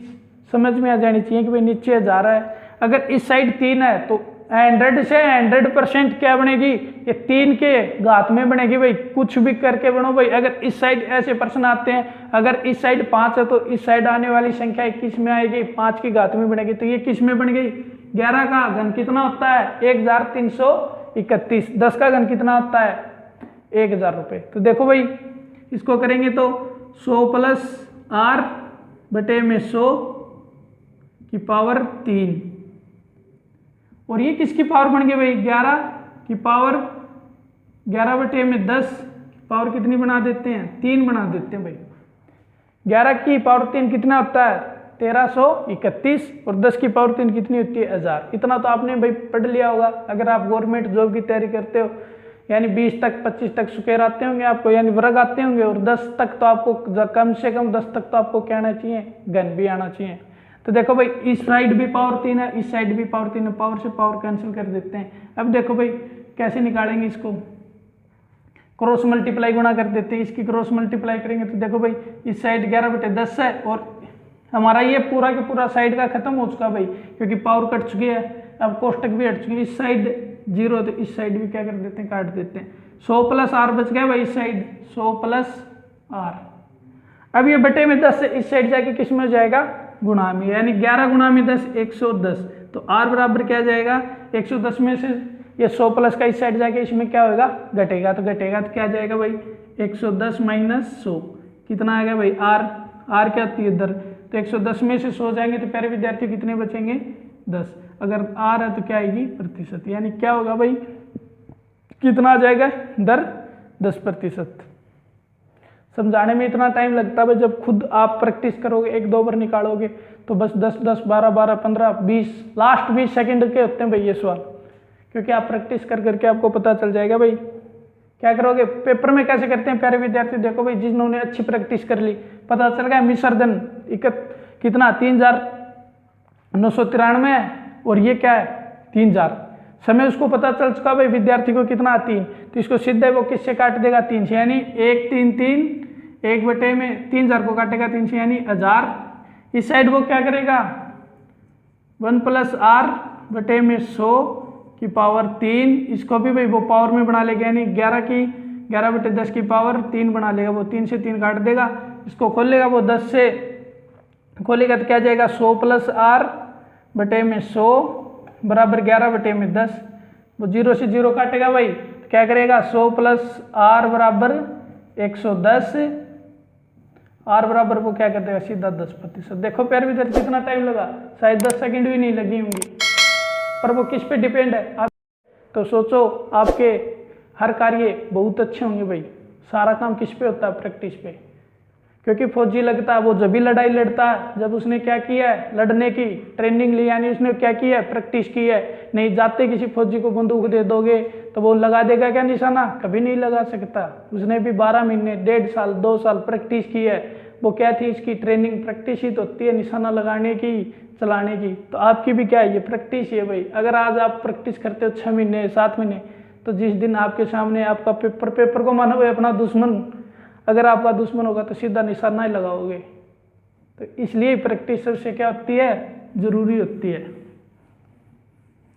[SPEAKER 1] समझ में आ जानी चाहिए कि भाई नीचे 1000 है, अगर इस साइड 3 है तो 100 से 100% क्या बनेगी, ये 3 के घात में बनेगी भाई, कुछ भी करके बनो भाई। अगर इस साइड ऐसे प्रश्न आते हैं, अगर इस साइड 5 है तो इस साइड आने वाली संख्या किस में आएगी, 5 की घात में बनेगी। तो ये किस में बन गई, 11 का घन कितना होता है 1331, 10 का घन कितना होता है 1000 रुपये। तो देखो भाई इसको करेंगे तो 100 प्लस आर बटे में 100 की पावर 3, और ये किसकी पावर बन गई भाई 11 की पावर 11 बटे में 10 की पावर कितनी बना देते हैं 3 बना देते हैं भाई। 11 की पावर 3 कितना होता है 1331, और 10 की पावर 3 कितनी होती है 1000। इतना तो आपने भाई पढ़ लिया होगा अगर आप गवर्नमेंट जॉब की तैयारी करते हो, यानी 20 तक 25 तक स्क्वायर आते होंगे आपको, यानी वर्ग आते होंगे, और 10 तक तो आपको कम से कम 10 तक तो आपको क्या आना चाहिए, घन भी आना चाहिए। तो देखो भाई इस साइड भी पावर 3 है, इस साइड भी पावर 3 है, पावर से पावर कैंसिल कर देते हैं। अब देखो भाई कैसे निकालेंगे इसको, क्रॉस मल्टीप्लाई गुणा कर देते हैं, इसकी क्रॉस मल्टीप्लाई करेंगे तो देखो भाई इस साइड 11 बटे 10 है, और हमारा ये पूरा के पूरा साइड का खत्म हो चुका भाई, क्योंकि पावर कट चुकी है, अब कोष्टक भी हट चुकी है। इस साइड 0 तो इस साइड भी क्या कर देते हैं, काट देते हैं। 100 प्लस आर बच गया भाई, इस साइड 100 प्लस आर। अब ये बटे में 10 से इस साइड जाके किस में हो जाएगा, गुणा में, यानी 11 गुणा में 10 110। तो r बराबर क्या जाएगा 110 में से ये 100 प्लस का इस साइड जाके इसमें क्या होगा, घटेगा, तो घटेगा तो क्या जाएगा भाई 110 माइनस 100 कितना आएगा भाई r क्या होती है इधर, तो 110 में से 100 जाएंगे तो प्यारे विद्यार्थी कितने बचेंगे 10। अगर आर है तो क्या आएगी प्रतिशत, यानी क्या होगा भाई, कितना आ जाएगा दर 10%। समझाने में इतना टाइम लगता है, जब खुद आप प्रैक्टिस करोगे 1-2 बार निकालोगे तो बस 10-10, 12-12, 15, 20, लास्ट 20 सेकंड के होते हैं भाई ये सवाल, क्योंकि आप प्रैक्टिस कर करके आपको पता चल जाएगा भाई। क्या करोगे पेपर में, कैसे करते हैं प्यारे विद्यार्थी, देखो भाई जिन्होंने अच्छी प्रैक्टिस कर ली, पता चल गया विसर्जन कितना 3993 है और ये क्या है 3000। समय उसको पता चल चुका भाई विद्यार्थी को कितना 3, तो इसको सीधे वो किससे काट देगा 3 से, यानी 1 3 3, 1 में 3000 को काटेगा 3 से यानी 1000। इस साइड वो क्या करेगा 1 + r में 100 की पावर 3, इसको भी भाई वो पावर में बना लेगा, यानी 11/10 की पावर 3 बना लेगा, वो 3 से 3 काट देगा, इसको खोलेगा वो 10 से खोलेगा तो क्या जाएगा 100 + r में 100 बराबर 11/10, वो 0 से 0 काटेगा भाई, तो क्या करेगा 100 + r बराबर 110, r बराबर वो क्या कर देगा सीधा 10%। देखो प्यारे विद्यार्थी कितना टाइम लगा, शायद 10 सेकंड भी नहीं लगी होंगी, पर वो किस पे डिपेंड है आप, तो सोचो आपके हर कार्य बहुत अच्छे होंगे भाई। सारा काम किस पे होता है, प्रैक्टिस पे, क्योंकि फौजी लगता है वो जब भी लड़ाई लड़ता है जब उसने क्या किया है, लड़ने की ट्रेनिंग ली, यानी उसने क्या किया है, प्रैक्टिस की है। नहीं जाते किसी फौजी को बंदूक दे दोगे तो वो लगा देगा क्या निशाना, कभी नहीं लगा सकता। उसने भी 12 महीने 1.5 साल 2 साल प्रैक्टिस की है, वो क्या थी इसकी ट्रेनिंग, प्रैक्टिस ही तो होती है निशाना लगाने की, चलाने की। तो आपकी भी क्या है, ये प्रैक्टिस ही है भाई। अगर आज आप प्रैक्टिस करते हो 6 महीने 7 महीने, तो जिस दिन आपके सामने आपका पेपर को मानो अपना दुश्मन, अगर आपका दुश्मन होगा तो सीधा निशाना ही लगाओगे। तो इसलिए प्रैक्टिस सबसे क्या होती है, जरूरी होती है।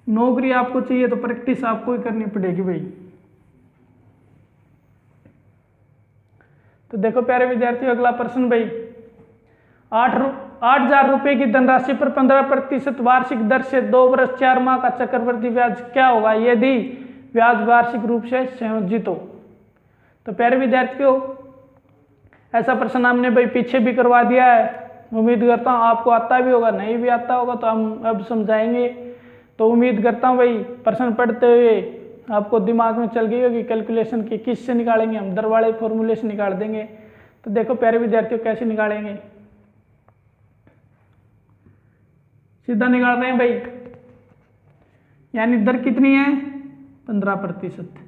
[SPEAKER 1] नौकरी आपको चाहिए तो प्रैक्टिस आपको ही करनी पड़ेगी भाई। तो देखो प्यारे विद्यार्थियों अगला प्रश्न भाई, 8,000 रुपए की धनराशि पर 15% वार्षिक दर से 2 वर्ष 4 माह का चक्रवृद्धि ब्याज क्या होगा यदि ब्याज वार्षिक रूप से संयोजित हो। तो प्यारे विद्यार्थियों ऐसा प्रश्न हमने भाई पीछे भी करवा दिया है, उम्मीद करता हूँ आपको आता भी होगा, नहीं भी आता होगा तो हम अब समझाएंगे। तो उम्मीद करता हूँ भाई प्रश्न पढ़ते हुए आपको दिमाग में चल गई होगी कैलकुलेशन की, किससे निकालेंगे हम, दर वाले फॉर्मूले से निकाल देंगे। तो देखो प्यारे विद्यार्थियों कैसे निकालेंगे, सीधा निकाल रहे हैं भाई, यानी दर कितनी है 15%,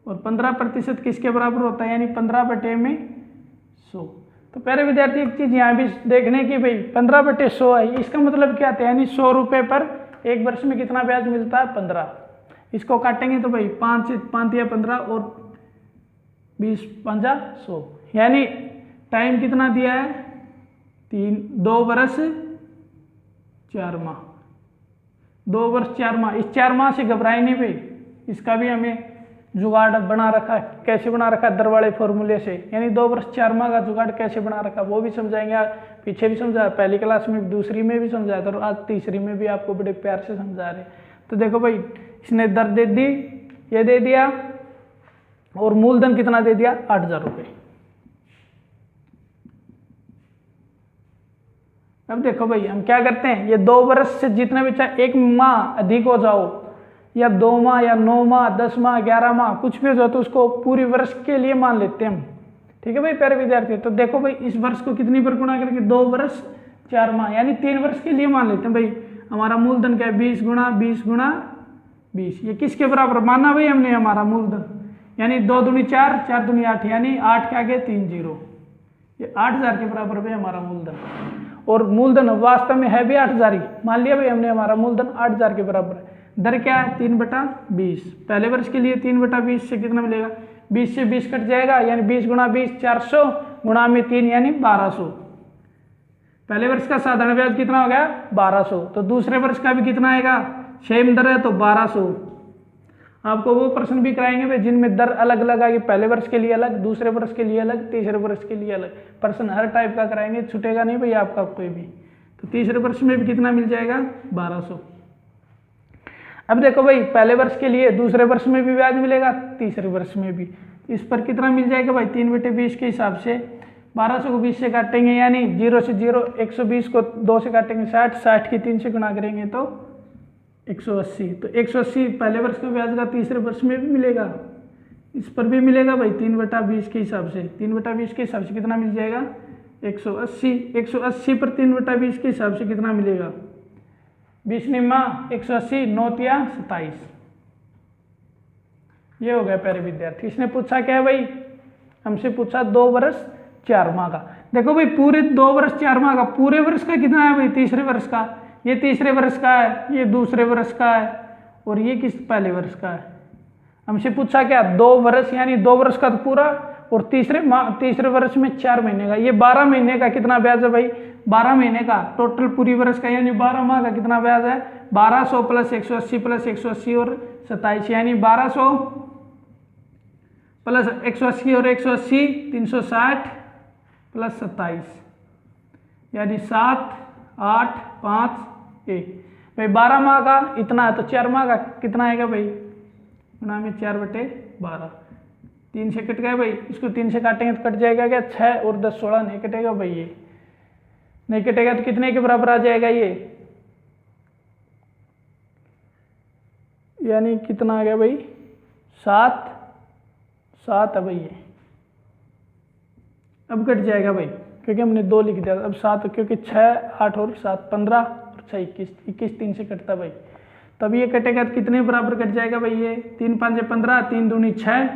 [SPEAKER 1] और 15% किसके बराबर होता है, यानी 15/100। तो प्यारे विद्यार्थी एक चीज यहाँ भी देखने की भाई 15/100 है, इसका मतलब क्या था, यानी 100 रुपये पर 1 वर्ष में कितना ब्याज मिलता है 15। इसको काटेंगे तो भाई 5 से 5 या 15 और 20 5 100, यानी टाइम कितना दिया है 2 वर्ष 4 माह, 2 वर्ष 4 माह। इस 4 माह से घबराए नहीं भाई, इसका भी हमें जुगाड़ बना रखा है। कैसे बना रखा है, दर वाले फॉर्मूले से, यानी 2 वर्ष 4 माह का जुगाड़ कैसे बना रखा वो भी समझाएंगे। पीछे भी समझाया, पहली क्लास में दूसरी में भी समझाया था, और आज तीसरी में भी आपको बड़े प्यार से समझा रहे। तो देखो भाई इसने दर दे दी, ये दे दिया, और मूलधन कितना दे दिया 8,000 रुपये। अब देखो भाई हम क्या करते हैं, ये 2 वर्ष से जितने भी चाहे 1 माह अधिक हो जाओ, या 2 माह या 9 माह 10 माह 11 माह कुछ भी हो जाए, तो उसको पूरी वर्ष के लिए मान लेते हैं हम। ठीक है भाई प्यारे विद्यार्थी। तो देखो भाई इस वर्ष को कितनी पर गुणा करेंगे, 2 वर्ष 4 माह, यानी 3 वर्ष के लिए मान लेते हैं भाई। हमारा मूलधन क्या है 20 गुणा 20 गुणा 20, ये किसके बराबर माना भाई हमने हमारा मूलधन, यानी 2 दूनी 4 4 दूनी 8, यानी 8 के आगे 3 0, ये 8,000 के बराबर भाई हमारा मूलधन। और मूलधन वास्तव में है भी 8,000 ही, मान लिया भाई हमने हमारा मूलधन 8,000 के बराबर है। दर क्या है 3/20, पहले वर्ष के लिए 3/20 से कितना मिलेगा, 20 से 20 कट जाएगा, यानी 20 गुणा 20 400 गुणा में 3 यानी 1200। पहले वर्ष का साधारण ब्याज कितना हो गया 1200, तो दूसरे वर्ष का भी कितना आएगा, सेम दर है तो 1200। आपको वो प्रश्न भी कराएंगे भाई जिनमें दर अलग अलग आएगी, पहले वर्ष के लिए अलग, दूसरे वर्ष के लिए अलग, तीसरे वर्ष के लिए अलग। प्रश्न हर टाइप का कराएंगे, छूटेगा नहीं भाई आपका कोई भी। तो तीसरे वर्ष में भी कितना मिल जाएगा 1200। अब देखो भाई पहले वर्ष के लिए दूसरे वर्ष में भी ब्याज मिलेगा, तीसरे वर्ष में भी, इस पर कितना मिल जाएगा भाई 3/20 के हिसाब से 1200 को 20 से काटेंगे, यानी 0 से 0 120 को 2 से काटेंगे 60, 60 की 3 से गुणा करेंगे तो 180, तो 180 पहले वर्ष का ब्याज का तीसरे वर्ष में भी मिलेगा, इस पर भी मिलेगा भाई 3/20 के हिसाब से। 3/20 के हिसाब से कितना मिल जाएगा 180। 180 पर 3/20 के हिसाब से कितना मिलेगा 20 निम्मा 180, 9 तिया 27। ये हो गया प्यारे विद्यार्थी। इसने पूछा क्या है भाई, हमसे पूछा 2 वर्ष 4 माह का। देखो भाई पूरे 2 वर्ष 4 माह का, पूरे वर्ष का कितना है भाई तीसरे वर्ष का, ये तीसरे वर्ष का है, ये दूसरे वर्ष का है, और ये किस पहले वर्ष का है। हमसे पूछा क्या 2 वर्ष, यानी 2 वर्ष का तो पूरा, और तीसरे वर्ष में 4 महीने का। ये 12 महीने का कितना ब्याज है भाई 12 महीने का टोटल पूरी वर्ष का, यानी 12 माह का कितना ब्याज है 1200 प्लस 180 प्लस 180 और 27, यानी 1200 प्लस 180 और 180 360 प्लस 27, यानी 7 8 5 1। भाई 12 माह का इतना है, तो 4 माह का कितना आएगा भाई गुणा में 4/12। 3 से कट गया भाई, इसको 3 से काटेंगे तो कट जाएगा क्या 6 और 10 16, नहीं कटेगा भाई, ये नहीं कटेगा तो कितने के बराबर आ जाएगा ये, यानी कितना आ गया भाई 7 7 है भाई ये। अब कट जाएगा भाई क्योंकि हमने 2 लिख दिया, अब 7, क्योंकि 6 8 और 7 15 और 6 21, 21 3 से कटता भाई, तब ये कटेगा तो कितने बराबर कट जाएगा भाई ये 3 5 15, 3 दूनी 6,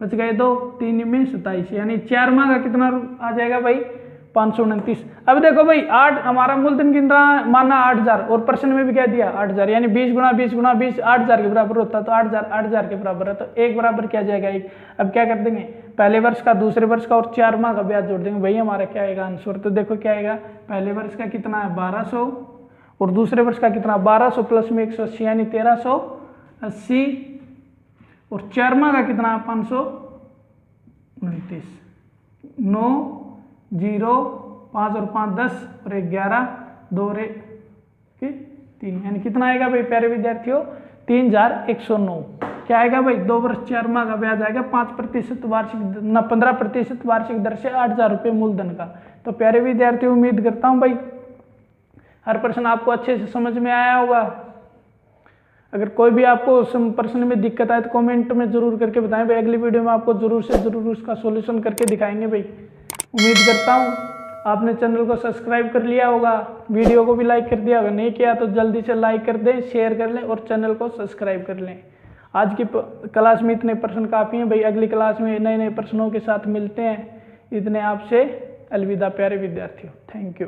[SPEAKER 1] बच गए 2, 3 में 27, यानी 4 माह का कितना आ जाएगा भाई 529। अब देखो भाई 8 हमारा मूलधन कितना माना 8000, और प्रश्न में भी क्या दिया 8000, यानी 20 गुणा 20 गुणा 20 8000 के बराबर होता है, तो 8000 के बराबर है, तो 1 बराबर क्या जाएगा 1। अब क्या कर देंगे पहले वर्ष का दूसरे वर्ष का और 4 माह का ब्याज जोड़ देंगे, भाई हमारा क्या आएगा आंसर। तो देखो क्या आएगा, पहले वर्ष का कितना है 1200 और दूसरे वर्ष का कितना 1200 प्लस में 180, यानी 1380, और 4 माह का कितना 529। 9 0 5 और 5 10 और 1 11 2 और 3, यानी कितना आएगा भाई प्यारे विद्यार्थियों 3109। क्या आएगा भाई 2 वर्ष 4 माह का ब्याज आएगा 5% वार्षिक 15% वार्षिक दर से 8000 रुपये मूलधन का। तो प्यारे विद्यार्थियों उम्मीद करता हूँ भाई हर प्रश्न आपको अच्छे से समझ में आया होगा। अगर कोई भी आपको प्रश्न में दिक्कत आए तो कमेंट में जरूर करके बताएं भाई, अगली वीडियो में आपको जरूर से जरूर उसका सॉल्यूशन करके दिखाएंगे भाई। उम्मीद करता हूँ आपने चैनल को सब्सक्राइब कर लिया होगा, वीडियो को भी लाइक कर दिया होगा, नहीं किया तो जल्दी से लाइक कर दें, शेयर कर लें और चैनल को सब्सक्राइब कर लें। आज की क्लास में इतने प्रश्न काफ़ी हैं भाई, अगली क्लास में नए नए प्रश्नों के साथ मिलते हैं। इतने आपसे अलविदा प्यारे विद्यार्थियों, थैंक यू।